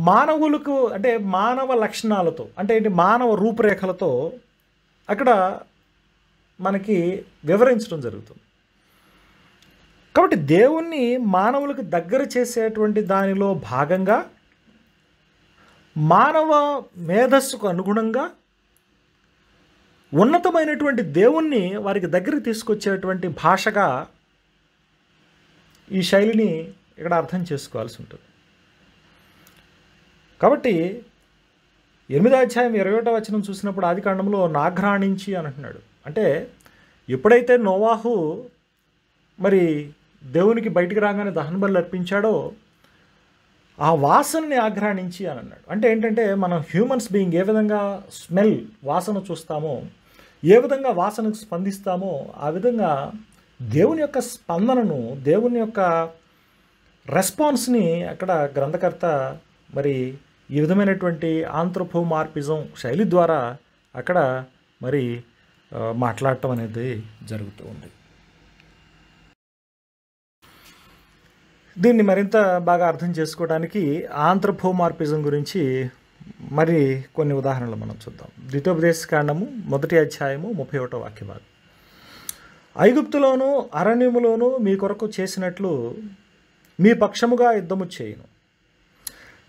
మానవులకు, అంటే మానవ లక్షణాలతో, అంటే ఏంటి, మానవ రూపురేఖలతో అక్కడ మనకి వివరించడం జరుగుతుంది. కాబట్టి దేవుణ్ణి మానవులకు దగ్గర చేసేటువంటి దానిలో భాగంగా మానవ మేధస్సుకు అనుగుణంగా ఉన్నతమైనటువంటి దేవుణ్ణి వారికి దగ్గరికి తీసుకొచ్చేటువంటి భాషగా ఈ శైలిని ఇక్కడ అర్థం చేసుకోవాల్సి ఉంటుంది. కాబట్టి 8వ అధ్యాయం 21వ వచనం చూసినప్పుడు ఆదికాండంలో నాఘ్రాణించి అని అంటున్నాడు. అంటే ఎప్పుడైతే నోవాహు మరి దేవునికి బయటికి రాగానే దహన బలులు అర్పించాడో ఆ వాసనని ఆఘ్రాణించి అని అన్నాడు. అంటే ఏంటంటే మనం హ్యూమన్స్ బీయింగ్ ఏ విధంగా స్మెల్, వాసన చూస్తామో, ఏ విధంగా వాసనకు స్పందిస్తామో, ఆ విధంగా దేవుని యొక్క స్పందనను, దేవుని యొక్క రెస్పాన్స్ని అక్కడ గ్రంథకర్త మరి ఈ విధమైనటువంటి ఆంథ్రోపోమార్ఫిజం శైలి ద్వారా అక్కడ మరి మాట్లాడటం అనేది జరుగుతూ ఉంది. దీన్ని మరింత బాగా అర్థం చేసుకోవడానికి ఆంథ్రోపోమార్ఫిజం గురించి మరి కొన్ని ఉదాహరణలు మనం చూద్దాం. ద్వితోపదేశకాండము 1వ అధ్యాయము 31వ వాక్య భాగం. ఐగుప్తులోను అరణ్యములోను మీ కొరకు చేసినట్లు మీ పక్షముగా యుద్ధము చేయును.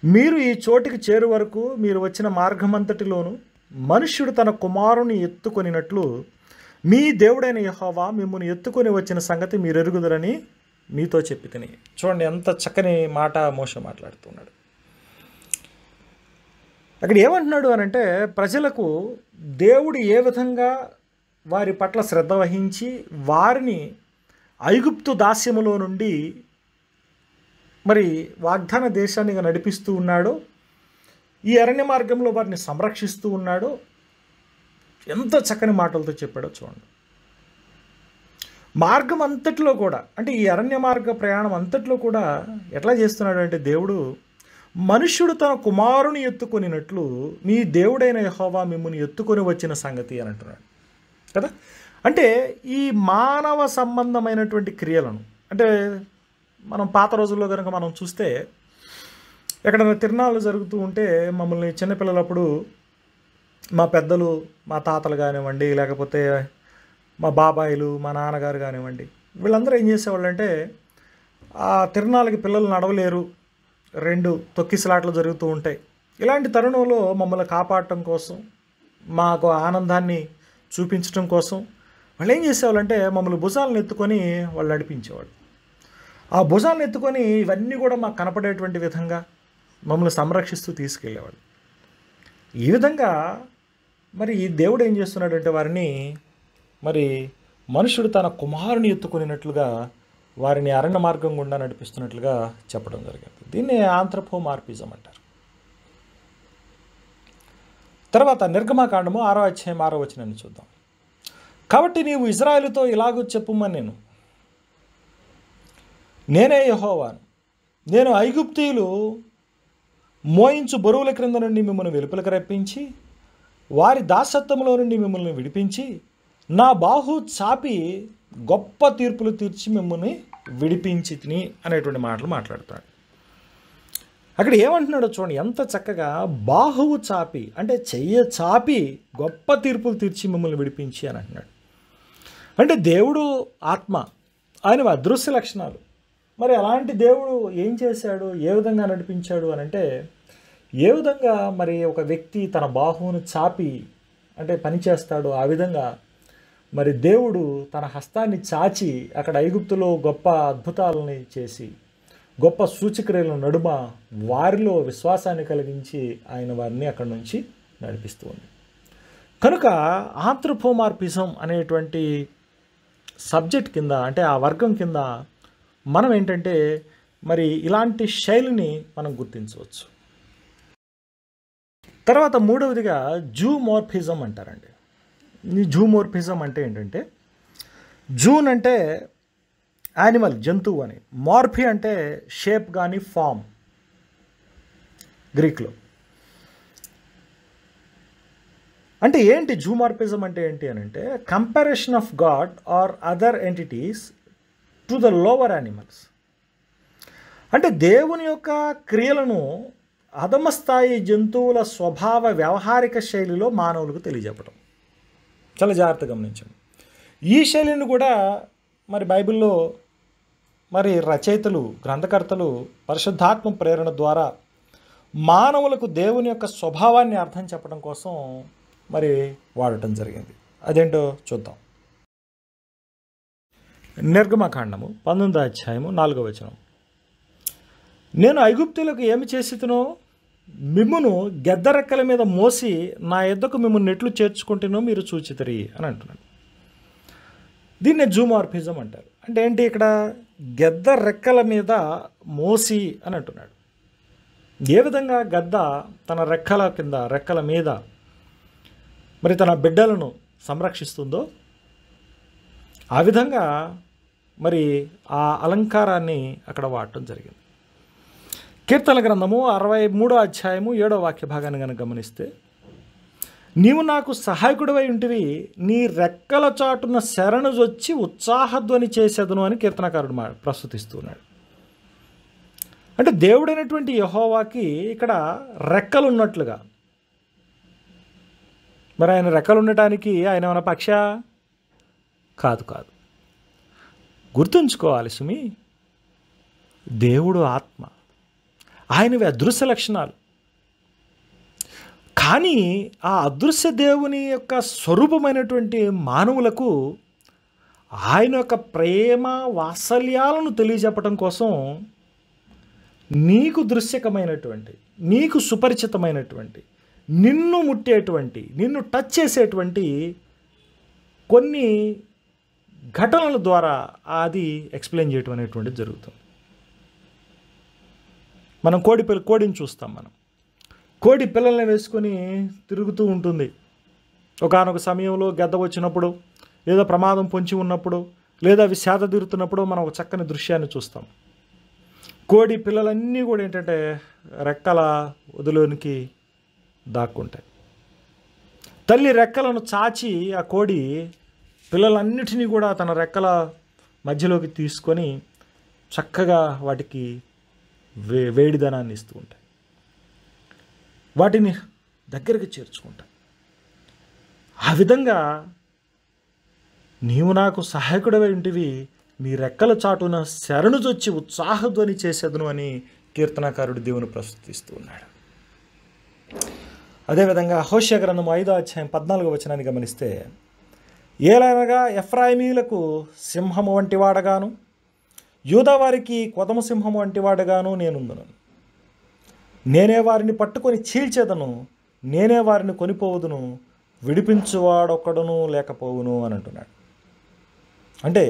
మీరు ఈ చోటికి చేరు వరకు మీరు వచ్చిన మార్గమంతటిలోను మనుష్యుడు తన కుమారుని ఎత్తుకొనినట్లు మీ దేవుడైన యెహోవా మిమ్మల్ని ఎత్తుకొని వచ్చిన సంగతి మీరు ఎరుగుదరని మీతో చెప్పి తిని. చూడండి ఎంత చక్కని మాట మోషే మాట్లాడుతున్నాడు. అక్కడ ఏమంటున్నాడు అని అంటే, ప్రజలకు దేవుడు ఏ విధంగా వారి పట్ల శ్రద్ధ వహించి వారిని ఐగుప్తు దాస్యములో నుండి మరి వాగ్దాన దేశాన్ని నడిపిస్తూ ఉన్నాడో, ఈ అరణ్య మార్గంలో వారిని సంరక్షిస్తూ ఉన్నాడో, ఎంత చక్కని మాటలతో చెప్పాడో చూడండి. మార్గం అంతట్లో కూడా, అంటే ఈ అరణ్య మార్గ ప్రయాణం అంతట్లో కూడా ఎట్లా చేస్తున్నాడు అంటే, దేవుడు మనుష్యుడు తన కుమారుని ఎత్తుకొనినట్లు మీ దేవుడైన యెహోవా మిమ్మల్ని ఎత్తుకొని వచ్చిన సంగతి అని అంటున్నాడు కదా. అంటే ఈ మానవ సంబంధమైనటువంటి క్రియలను, అంటే మనం పాత రోజుల్లో కనుక మనం చూస్తే ఎక్కడైనా తిరునాళ్ళు జరుగుతూ ఉంటే మమ్మల్ని చిన్నపిల్లలప్పుడు మా పెద్దలు, మా తాతలు కానివ్వండి, లేకపోతే మా బాబాయిలు, మా నాన్నగారు కానివ్వండి, వీళ్ళందరూ ఏం చేసేవాళ్ళు అంటే ఆ తిరణాలకి పిల్లలు నడవలేరు, 2 తొక్కిసలాటలు జరుగుతూ ఉంటాయి. ఇలాంటి తరుణంలో మమ్మల్ని కాపాడటం కోసం, మాకు ఆనందాన్ని చూపించడం కోసం వాళ్ళు ఏం చేసేవాళ్ళంటే మమ్మల్ని భుజాలను ఎత్తుకొని వాళ్ళు నడిపించేవాళ్ళు. ఆ భుజాలను ఎత్తుకొని ఇవన్నీ కూడా మాకు కనపడేటువంటి విధంగా మమ్మల్ని సంరక్షిస్తూ తీసుకెళ్ళేవాళ్ళు. ఈ విధంగా మరి ఈ దేవుడు ఏం చేస్తున్నాడంటే వారిని మరి మనుషుడు తన కుమారుని ఎత్తుకునేటట్లుగా వారిని అరణ్య మార్గం గుండా నడిపిస్తున్నట్లుగా చెప్పడం జరిగింది. దీన్ని ఆంథ్రపోమార్ఫిజం అంటారు. తర్వాత నిర్గమకాండము 6వ అధ్యాయం 6వ వచనాన్ని చూద్దాం. కాబట్టి నీవు ఇజ్రాయేలుతో ఇలాగూ చెప్పుమని నేనే యెహోవాను, నేను ఐగుప్తీయులు మోయించు బరువుల క్రింద నుండి మిమ్మల్ని వెలుపలకు రప్పించి వారి దాసత్వంలో నుండి మిమ్మల్ని విడిపించి నా బాహు చాపి గొప్ప తీర్పులు తీర్చి మిమ్మల్ని విడిపించి తిని అనేటువంటి మాటలు మాట్లాడతాడు. అక్కడ ఏమంటున్నాడో చూడండి, ఎంత చక్కగా బాహువు చాపి అంటే చెయ్య చాపి గొప్ప తీర్పులు తీర్చి మిమ్మల్ని విడిపించి అని అంటున్నాడు. అంటే దేవుడు ఆత్మ, ఆయన అదృశ్య లక్షణాలు. మరి అలాంటి దేవుడు ఏం చేశాడు, ఏ విధంగా నడిపించాడు అని అంటే, ఏ విధంగా మరి ఒక వ్యక్తి తన బాహువును చాపి అంటే పని చేస్తాడో ఆ విధంగా మరి దేవుడు తన హస్తాన్ని చాచి అక్కడ ఐగుప్తులో గొప్ప అద్భుతాలని చేసి గొప్ప సూచక్రియల నడుమ వారిలో విశ్వాసాన్ని కలిగించి ఆయన వారిని అక్కడి నుంచి నడిపిస్తూ ఉంది. కనుక ఆంథ్రపోమార్ఫిజం అనేటువంటి సబ్జెక్ట్ కింద అంటే ఆ వర్గం కింద మనం ఏంటంటే మరి ఇలాంటి శైలిని మనం గుర్తించవచ్చు. తర్వాత మూడవదిగా జూమోర్ఫిజం అంటారండి. ఈ జూమోర్ఫిజం అంటే ఏంటంటే, జూన్ అంటే యానిమల్, జంతువు అని, మార్ఫీ అంటే షేప్ కానీ ఫామ్ గ్రీక్లో. అంటే ఏంటి జూమార్ఫిజం అంటే ఏంటి అని అంటే, comparison of god or other entities to the lower animals. అంటే దేవుని యొక్క క్రియలను అధమ స్థాయి జంతువుల స్వభావ వ్యవహారిక శైలిలో మానవులకు తెలియజెప్పడం. చాలా జాగ్రత్తగా గమనించండి. ఈ శైలిని కూడా మరి బైబిల్లో మరి రచయితలు, గ్రంథకర్తలు పరిశుద్ధాత్మ ప్రేరణ ద్వారా మానవులకు దేవుని యొక్క స్వభావాన్ని అర్థం చెప్పడం కోసం మరి వాడటం జరిగింది. అదేంటో చూద్దాం. నిర్గమకాండము 19వ అధ్యాయము 4వ వచనం. నేను ఐగుప్తులకు ఏమి చేసితునో మిమ్మును గెద్దరెక్కల మీద మోసి నా యొద్దకు మిమ్మల్ని నెట్లు చేర్చుకుంటేనో మీరు చూచితిరి అని అంటున్నాడు. దీన్నే జూమార్ఫిజం అంటారు. అంటే ఏంటి, ఇక్కడ గెద్ద రెక్కల మీద మోసి అని అంటున్నాడు. ఏ విధంగా గద్ద తన రెక్కల మీద మరి తన బిడ్డలను సంరక్షిస్తుందో ఆ విధంగా మరి ఆ అలంకారాన్ని అక్కడ వాడటం జరిగింది. కీర్తన గ్రంథము 63వ అధ్యాయము 7వ వాక్య భాగాన్ని కనుక గమనిస్తే, నీవు నాకు సహాయకుడివై ఉంటివి, నీ రెక్కల చాటున శరణుజొచ్చి ఉత్సాహధ్వని చేసేదను అని కీర్తనకారుడు ప్రస్తుతిస్తున్నాడు. అంటే దేవుడైనటువంటి యెహోవాకి ఇక్కడ రెక్కలు ఉన్నట్లుగా, మరి ఆయన రెక్కలు ఉండటానికి ఆయన ఏమైనా పక్ష కాదు. గుర్తుంచుకోవాలి సుమి, దేవుడు ఆత్మ, ఆయనవి అదృశ్య లక్షణాలు. కానీ ఆ అదృశ్య దేవుని యొక్క స్వరూపమైనటువంటి మానవులకు ఆయన యొక్క ప్రేమ వాత్సల్యాలను తెలియజెప్పడం కోసం నీకు దృశ్యకమైనటువంటి, నీకు సుపరిచితమైనటువంటి, నిన్ను ముట్టేటువంటి, నిన్ను టచ్ చేసేటువంటి కొన్ని ఘటనల ద్వారా అది ఎక్స్ప్లెయిన్ చేయటం అనేటువంటిది జరుగుతుంది. మనం కోడిని చూస్తాం. మనం కోడి పిల్లల్ని వేసుకొని తిరుగుతూ ఉంటుంది. ఒకానొక సమయంలో గెద్ద వచ్చినప్పుడు, లేదా ప్రమాదం పొంచి ఉన్నప్పుడు, లేదా అవి సేద తీరుతున్నప్పుడు మనం ఒక చక్కని దృశ్యాన్ని చూస్తాం. కోడి పిల్లలన్నీ కూడా ఏంటంటే రెక్కల వదిలోనికి దాక్కుంటాయి. తల్లి రెక్కలను చాచి ఆ కోడి పిల్లలన్నిటినీ కూడా తన రెక్కల మధ్యలోకి తీసుకొని చక్కగా వాటికి వేడిదనాన్ని ఇస్తూ ఉంటాయి, వాటిని దగ్గరికి చేర్చుకుంటాయి. ఆ విధంగా నీవు నాకు సహాయకుడివై ఉంటివి, నీ రెక్కల చాటున శరణుజొచ్చి ఉత్సాహధ్వని చేసేదను అని కీర్తనాకారుడు దేవుని ప్రస్తుతిస్తూ ఉన్నాడు. అదేవిధంగా హోషేయ గ్రంథము 5:14 వచనాన్ని గమనిస్తే, ఏలనగా ఎఫ్రాయిమీలకు సింహము వంటి వాడగాను యూదా వారికి కొదమ సింహము వంటి వాడగాను నేనుందును. నేనే వారిని పట్టుకొని చీల్చేదను, నేనే వారిని కొనిపోవుదును, విడిపించువాడొక్కడును లేకపోవును అని అంటున్నాడు. అంటే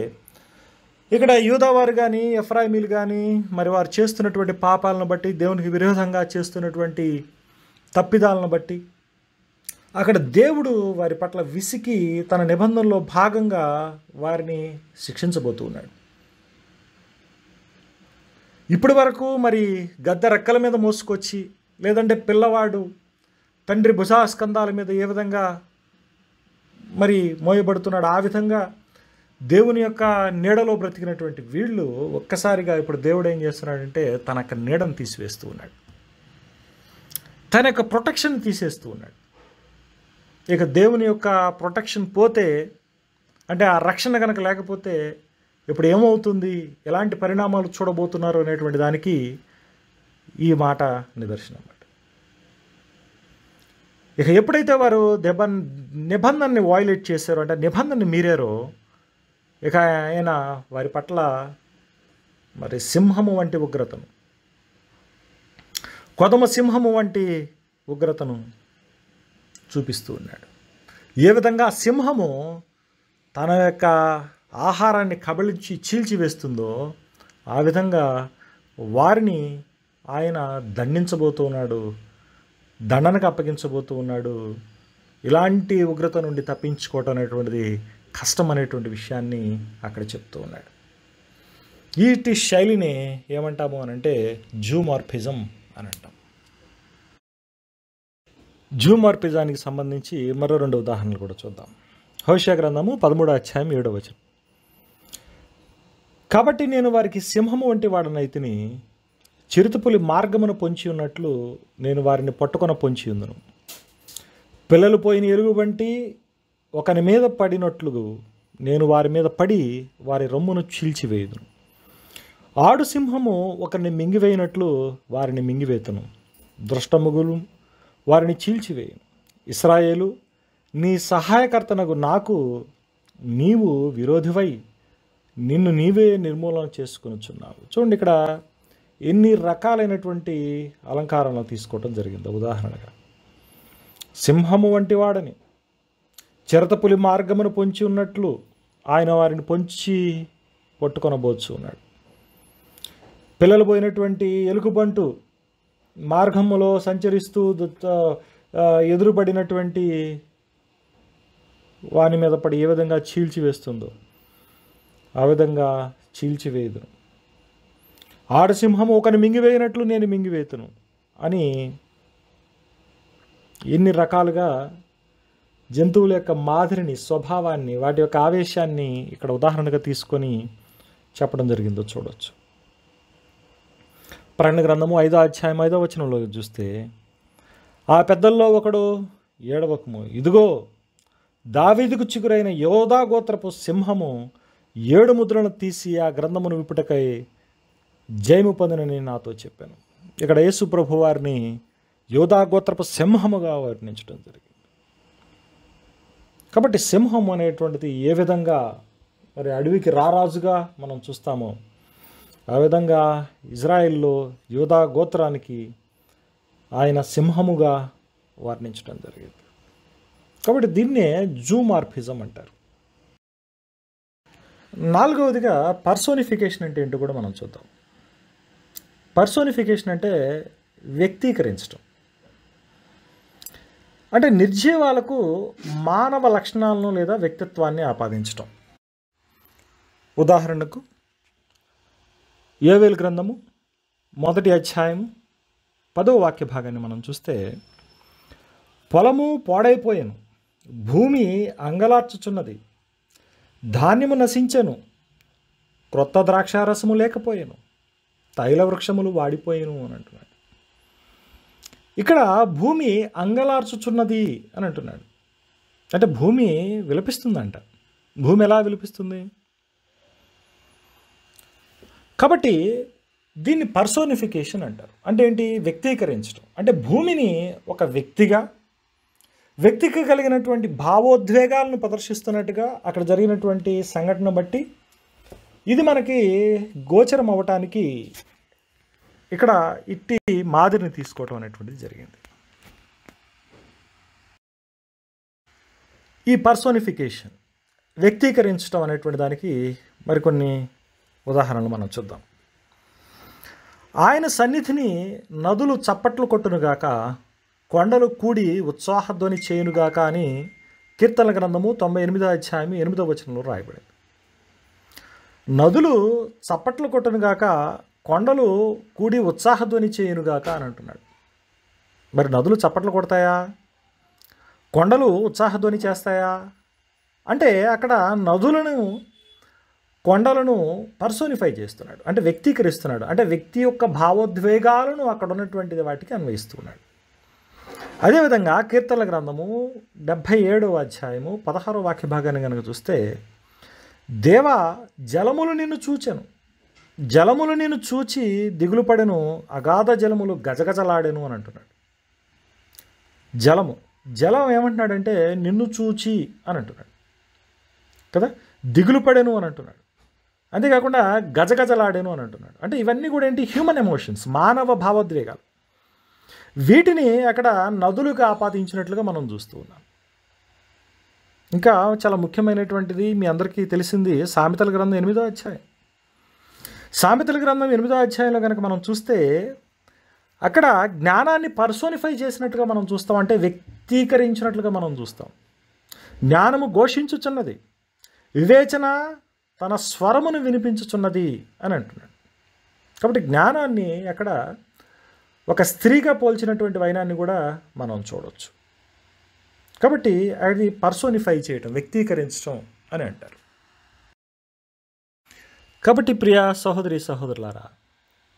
ఇక్కడ యూదావారు కానీ ఎఫ్రాయిమీలు కానీ మరి వారు చేస్తున్నటువంటి పాపాలను బట్టి, దేవునికి విరోధంగా చేస్తున్నటువంటి తప్పిదాలను బట్టి అక్కడ దేవుడు వారి పట్ల విసికి తన నిబంధనలో భాగంగా వారిని శిక్షించబోతూ ఉన్నాడు. ఇప్పటి వరకు మరి గద్ద రెక్కల మీద మోసుకొచ్చి, లేదంటే పిల్లవాడు తండ్రి భుజాస్కంధాల మీద ఏ విధంగా మరి మోయబడుతున్నాడు, ఆ విధంగా దేవుని యొక్క నీడలో బ్రతికినటువంటి వీళ్ళు ఒక్కసారిగా ఇప్పుడు దేవుడు ఏం చేస్తున్నాడంటే తన యొక్క నీడను తీసివేస్తూ ఉన్నాడు, తన యొక్క ప్రొటెక్షన్ తీసేస్తూ ఉన్నాడు. ఇక దేవుని యొక్క ప్రొటెక్షన్ పోతే, అంటే ఆ రక్షణ కనుక లేకపోతే ఇప్పుడు ఏమవుతుంది, ఎలాంటి పరిణామాలు చూడబోతున్నారు అనేటువంటి దానికి ఈ మాట నిదర్శనం అన్నమాట. ఇక ఎప్పుడైతే వారు నిబంధనని వయోలేట్ చేశారో, అంటే నిబంధనని మీరారో, ఇక ఆయన వారి పట్ల మరి సింహము వంటి ఉగ్రతను, కొదమ సింహము వంటి ఉగ్రతను చూపిస్తూ ఉన్నాడు. ఏ విధంగా సింహము తన యొక్క ఆహారాన్ని కబళించి చీల్చివేస్తుందో ఆ విధంగా వారిని ఆయన దండించబోతూ ఉన్నాడు, దండనకు అప్పగించబోతూ ఉన్నాడు. ఇలాంటి ఉగ్రత నుండి తప్పించుకోవటం అనేటువంటిది కష్టం అనేటువంటి విషయాన్ని అక్కడ చెప్తూ ఉన్నాడు. వీటి శైలిని ఏమంటాము అని అంటే జూమార్ఫిజం అని అంటాం. జూమార్ఫిజానికి సంబంధించి మరో 2 ఉదాహరణలు కూడా చూద్దాం. హోషేయ గ్రంథము 13:7 కాబట్టి నేను వారికి సింహము వంటి వాడనైతిని, చిరుతపులి మార్గమును పొంచి ఉన్నట్లు నేను వారిని పట్టుకొన పొంచి ఉందును. పిల్లలు పోయిన ఎలుగు వంటి ఒకని మీద పడినట్లు నేను వారి మీద పడి వారి రొమ్మును చీల్చివేయుదును. ఆడు సింహము ఒకరిని మింగివేయినట్లు వారిని మింగివేతును, దృష్టముగులు వారిని చీల్చివేయును. ఇశ్రాయేలు, నీ సహాయకర్తనగు నాకు నీవు విరోధివై నిన్ను నీవే నిర్మూలన చేసుకొనుచున్నావు. చూడండి, ఇక్కడ ఎన్ని రకాలైనటువంటి అలంకారాలను తీసుకోవటం జరిగిందో. ఉదాహరణగా సింహము వంటి వాడని, చిరతపులి మార్గమును పొంచి ఉన్నట్లు ఆయన వారిని పొంచి పట్టుకొనబోచు ఉన్నాడు. పిల్లలు పోయినటువంటి ఎలుగుబంటు మార్గములో సంచరిస్తూ ఎదురుపడినటువంటి వాని మీద పడి ఏ విధంగా చీల్చివేస్తుందో ఆ విధంగా చీల్చివేయుదును. ఆడసింహము ఒకని మింగివేయినట్లు నేను మింగివేతును అని ఎన్ని రకాలుగా జంతువుల యొక్క మాదిరిని, స్వభావాన్ని, వాటి యొక్క ఆవేశాన్ని ఇక్కడ ఉదాహరణగా తీసుకొని చెప్పడం జరిగిందో చూడవచ్చు. ప్రకటన గ్రంథము 5:5 చూస్తే, ఆ పెద్దల్లో ఒకడు ఏడవకము, ఇదిగో దావీదుకు చిగురైన యోధా గోత్రపు సింహము 7 ముద్రలను తీసి ఆ గ్రంథమును విప్పుటకై జయము పొందినని నాతో చెప్పాను. ఇక్కడ యేసు ప్రభు వారిని యోధా గోత్రపు సింహముగా వర్ణించడం జరిగింది. కాబట్టి సింహం అనేటువంటిది ఏ విధంగా మరి అడవికి రారాజుగా మనం చూస్తామో ఆ విధంగా ఇజ్రాయిల్లో యూదా గోత్రానికి ఆయన సింహముగా వర్ణించడం జరిగింది. కాబట్టి దీన్నే జూమార్ఫిజం అంటారు. 4వదిగా పర్సోనిఫికేషన్ అంటే ఏంటో కూడా మనం చూద్దాం. పర్సోనిఫికేషన్ అంటే వ్యక్తీకరించడం, అంటే నిర్జీవాలకు మానవ లక్షణాలను లేదా వ్యక్తిత్వాన్ని ఆపాదించడం. ఉదాహరణకు యోవేలు గ్రంథము 1:10 వాక్య భాగాన్ని మనం చూస్తే, పొలము పాడైపోయాను, భూమి అంగలార్చుచున్నది, ధాన్యము నశించెను, క్రొత్త ద్రాక్షారసము లేకపోయాను, తైల వృక్షములు వాడిపోయాను అని అంటున్నాడు. ఇక్కడ భూమి అంగలార్చుచున్నది అని అంటున్నాడు. అంటే భూమి విలపిస్తుందంట. భూమి ఎలా విలపిస్తుంది? కాబట్టి దీన్ని పర్సోనిఫికేషన్ అంటారు. అంటే ఏంటి? వ్యక్తీకరించడం. అంటే భూమిని ఒక వ్యక్తికి కలిగినటువంటి భావోద్వేగాలను ప్రదర్శిస్తున్నట్టుగా అక్కడ జరిగినటువంటి సంఘటన బట్టి ఇది మనకి గోచరం అవ్వటానికి ఇక్కడ ఇట్టి మాదిరిని తీసుకోవటం అనేటువంటిది జరిగింది. ఈ పర్సోనిఫికేషన్, వ్యక్తీకరించడం అనేటువంటి దానికి మరికొన్ని ఉదాహరణలు మనం చూద్దాం. ఆయన సన్నిధిని నదులు చప్పట్లు కొట్టునుగాక, కొండలు కూడి ఉత్సాహధ్వని చేయునుగాక అని కీర్తనల గ్రంథము 98వ అధ్యాయం 8వ వచనంలో రాయబడింది. నదులు చప్పట్లు కొట్టునుగాక, కొండలు కూడి ఉత్సాహధ్వని చేయునుగాక అని అంటున్నాడు. మరి నదులు చప్పట్లు కొడతాయా? కొండలు ఉత్సాహధ్వని చేస్తాయా? అంటే అక్కడ నదులను, కొండలను పర్సోనిఫై చేస్తున్నాడు, అంటే వ్యక్తీకరిస్తున్నాడు. అంటే వ్యక్తి యొక్క భావోద్వేగాలను అక్కడ ఉన్నటువంటి వాటికి అన్వయిస్తున్నాడు. అదేవిధంగా కీర్తనల గ్రంథము 77వ అధ్యాయము 16వ వాక్య భాగాన్ని కనుక చూస్తే, దేవా జలములు నిన్ను చూచెను, జలములు నిన్ను చూచి దిగులు పడెను, అగాధ జలములు గజగజలాడెను అని అంటున్నాడు. జలం ఏమంటున్నాడంటే నిన్ను చూచి అని అంటున్నాడు కదా, దిగులు పడెను అని అంటున్నాడు. అంతేకాకుండా గజగజలాడెను అని అంటున్నాడు. అంటే ఇవన్నీ కూడా ఏంటి? హ్యూమన్ ఎమోషన్స్, మానవ భావోద్వేగాలు. వీటిని అక్కడ నదులుగా ఆపాదించినట్లుగా మనం చూస్తూ ఉన్నాం. ఇంకా చాలా ముఖ్యమైనటువంటిది మీ అందరికీ తెలిసింది సామెతల గ్రంథం 8వ అధ్యాయం. సామెతల గ్రంథం 8వ అధ్యాయంలో కనుక మనం చూస్తే అక్కడ జ్ఞానాన్ని పర్సోనిఫై చేసినట్టుగా మనం చూస్తాం, అంటే వ్యక్తీకరించినట్లుగా మనం చూస్తాం. జ్ఞానము ఘోషించుచున్నది, వివేచన తన స్వరమును వినిపించుచున్నది అని అంటున్నాడు. కాబట్టి జ్ఞానాన్ని అక్కడ ఒక స్త్రీగా పోల్చినటువంటి వైనాన్ని కూడా మనం చూడవచ్చు. కాబట్టి అది పర్సోనిఫై చేయటం, వ్యక్తీకరించడం అని అంటారు. కాబట్టి ప్రియ సహోదరి సహోదరులారా,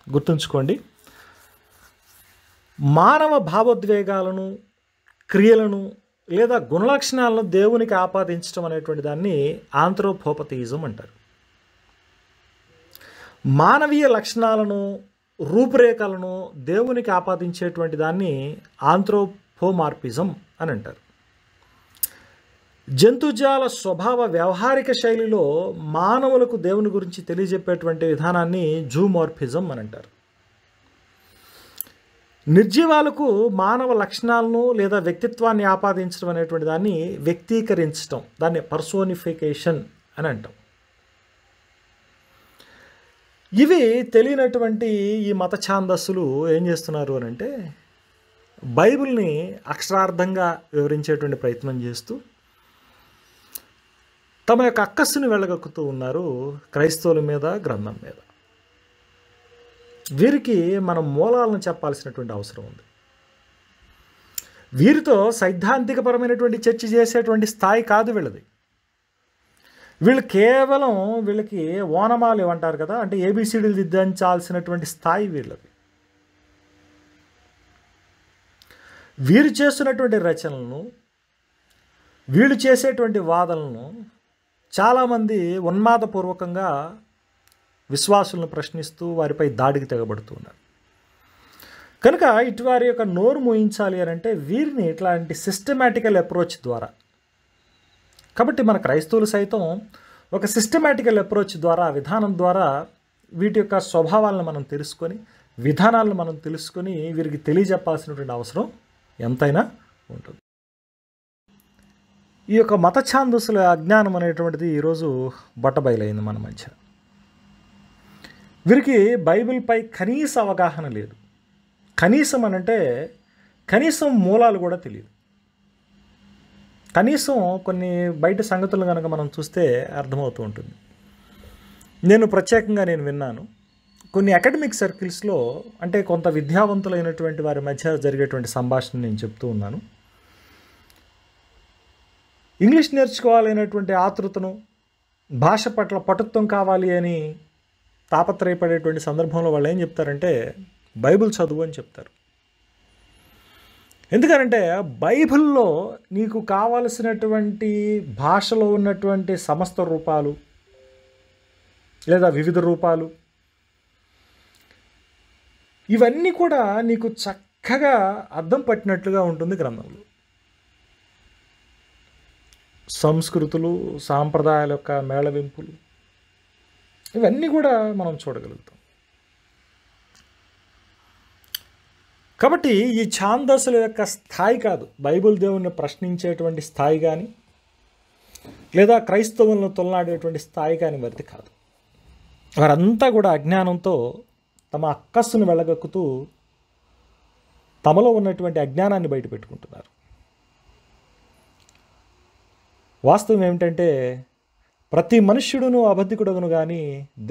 గుర్తుంచుకోండి, మానవ భావోద్వేగాలను, క్రియలను లేదా గుణలక్షణాలను దేవునికి ఆపాదించడం అనేటువంటి దాన్ని ఆంథ్రోపోపథియిజం అంటారు. మానవీయ లక్షణాలను, రూపురేఖలను దేవునికి ఆపాదించేటువంటి దాన్ని ఆంథ్రోపోమార్ఫిజం అని అంటారు. జంతుజాల స్వభావ వ్యవహారిక శైలిలో మానవులకు దేవుని గురించి తెలియజెప్పేటువంటి విధానాన్ని జూమోర్ఫిజం అని అంటారు. నిర్జీవాలకు మానవ లక్షణాలను లేదా వ్యక్తిత్వాన్ని ఆపాదించడం అనేటువంటి దాన్ని వ్యక్తీకరించడం, దాన్ని పర్సోనిఫికేషన్ అని అంటాం. ఇవి తెలియనటువంటి ఈ మత ఛాందస్సులు ఏం చేస్తున్నారు అని అంటే, బైబిల్ని అక్షరార్థంగా వివరించేటువంటి ప్రయత్నం చేస్తూ తమ యొక్క అక్కస్సుని వెళ్ళగక్కుతూ ఉన్నారు క్రైస్తవుల మీద, గ్రంథం మీద. వీరికి మనం మూలాలను చెప్పాల్సినటువంటి అవసరం ఉంది. వీరితో సైద్ధాంతికపరమైనటువంటి చర్చ చేసేటువంటి స్థాయి కాదు వీళ్ళది. వీళ్ళు కేవలం వీళ్ళకి ఓనమాలు ఏమంటారు కదా, అంటే ఏబిసిడీలు దిద్దించాల్సినటువంటి స్థాయి వీళ్ళది. వీరు చేస్తున్నటువంటి రచనలను, వీళ్ళు చేసేటువంటి వాదనలను చాలామంది ఉన్మాదపూర్వకంగా విశ్వాసులను ప్రశ్నిస్తూ వారిపై దాడికి తెగబడుతున్నారు. కనుక ఇటువారి యొక్క నోరు మూయించాలి అని అంటే వీరిని ఇట్లాంటి సిస్టమాటికల్ అప్రోచ్ ద్వారా, కాబట్టి మన క్రైస్తవులు సైతం ఒక సిస్టమాటికల్ అప్రోచ్ ద్వారా, విధానం ద్వారా వీటి యొక్క స్వభావాలను మనం తెలుసుకొని, విధానాలను మనం తెలుసుకొని వీరికి తెలియజెప్పాల్సినటువంటి అవసరం ఎంతైనా ఉంటుంది. ఈ యొక్క మత ఛాందస్సుల అజ్ఞానం అనేటువంటిది ఈరోజు బట్టబయలైంది మన మధ్య. వీరికి బైబిల్పై కనీస అవగాహన లేదు. కనీసం అనంటే కనీసం మూలాలు కూడా తెలియదు. కనీసం కొన్ని బయట సంగతులు కనుక మనం చూస్తే అర్థమవుతూ ఉంటుంది. నేను ప్రత్యేకంగా విన్నాను, కొన్ని అకాడమిక్ సర్కిల్స్లో, అంటే కొంత విద్యావంతులైనటువంటి వారి మధ్య జరిగేటువంటి సంభాషణ నేను చెప్తూ ఉన్నాను. ఇంగ్లీష్ నేర్చుకోవాలనేటువంటి ఆతృతను, భాష పట్ల పటుత్వం కావాలి అని తాపత్రయపడేటువంటి సందర్భంలో వాళ్ళు ఏం చెప్తారంటే బైబిల్ చదువు అని చెప్తారు. ఎందుకంటే బైబిల్లో నీకు కావలసినటువంటి భాషలో ఉన్నటువంటి సమస్త రూపాలు లేదా వివిధ రూపాలు ఇవన్నీ కూడా నీకు చక్కగా అర్థం పట్టినట్లుగా ఉంటుంది గ్రంథంలో. సంస్కృతులు, సాంప్రదాయాల యొక్క మేళవింపులు, ఇవన్నీ కూడా మనం చూడగలుగుతాం. కాబట్టి ఈ ఛాందస్సుల యొక్క స్థాయి కాదు బైబిల్ దేవుణ్ణి ప్రశ్నించేటువంటి స్థాయి కానీ, లేదా క్రైస్తవులను తొలనాడేటువంటి స్థాయి కానీ వారిది కాదు. వారంతా కూడా అజ్ఞానంతో తమ అక్కస్సును వెళ్ళగక్కుతూ తమలో ఉన్నటువంటి అజ్ఞానాన్ని బయట పెట్టుకుంటున్నారు. వాస్తవం ఏమిటంటే ప్రతి మనుష్యుడును అబద్ధికుడగును కానీ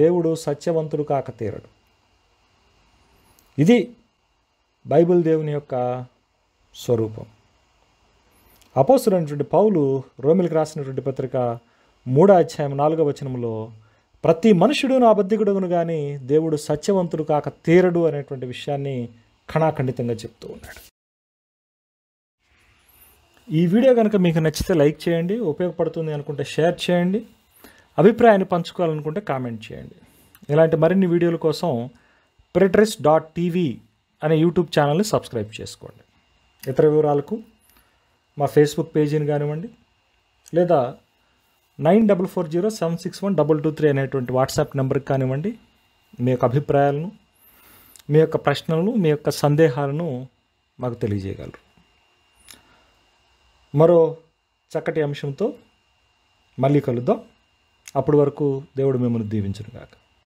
దేవుడు సత్యవంతుడు కాక తీరడు. ఇది బైబిల్ దేవుని యొక్క స్వరూపం. అపోస్తలుడైనటువంటి పౌలు రోమిలకు రాసినటువంటి పత్రిక 3:4 ప్రతి మనుషుడును అబద్ధికుడును కానీ దేవుడు సత్యవంతుడు కాక తీరడు అనేటువంటి విషయాన్ని ఖణాఖండితంగా చెప్తూ ఉన్నాడు. ఈ వీడియో కనుక మీకు నచ్చితే లైక్ చేయండి, ఉపయోగపడుతుంది అనుకుంటే షేర్ చేయండి, అభిప్రాయాన్ని పంచుకోవాలనుకుంటే కామెంట్ చేయండి. ఇలాంటి మరిన్ని వీడియోల కోసం preterist.tv అనే యూట్యూబ్ ఛానల్ని సబ్స్క్రైబ్ చేసుకోండి. ఇతర వివరాలకు మా ఫేస్బుక్ పేజీని కానివ్వండి, లేదా 9440761223 అనేటువంటి వాట్సాప్ నెంబర్కి కానివ్వండి, మీ యొక్క అభిప్రాయాలను, మీ యొక్క ప్రశ్నలను, మీ యొక్క సందేహాలను మాకు తెలియజేయగలరు. మరో చక్కటి అంశంతో మళ్ళీ కలుద్దాం. అప్పటి వరకు దేవుడు మిమ్మల్ని దీవించును గాక.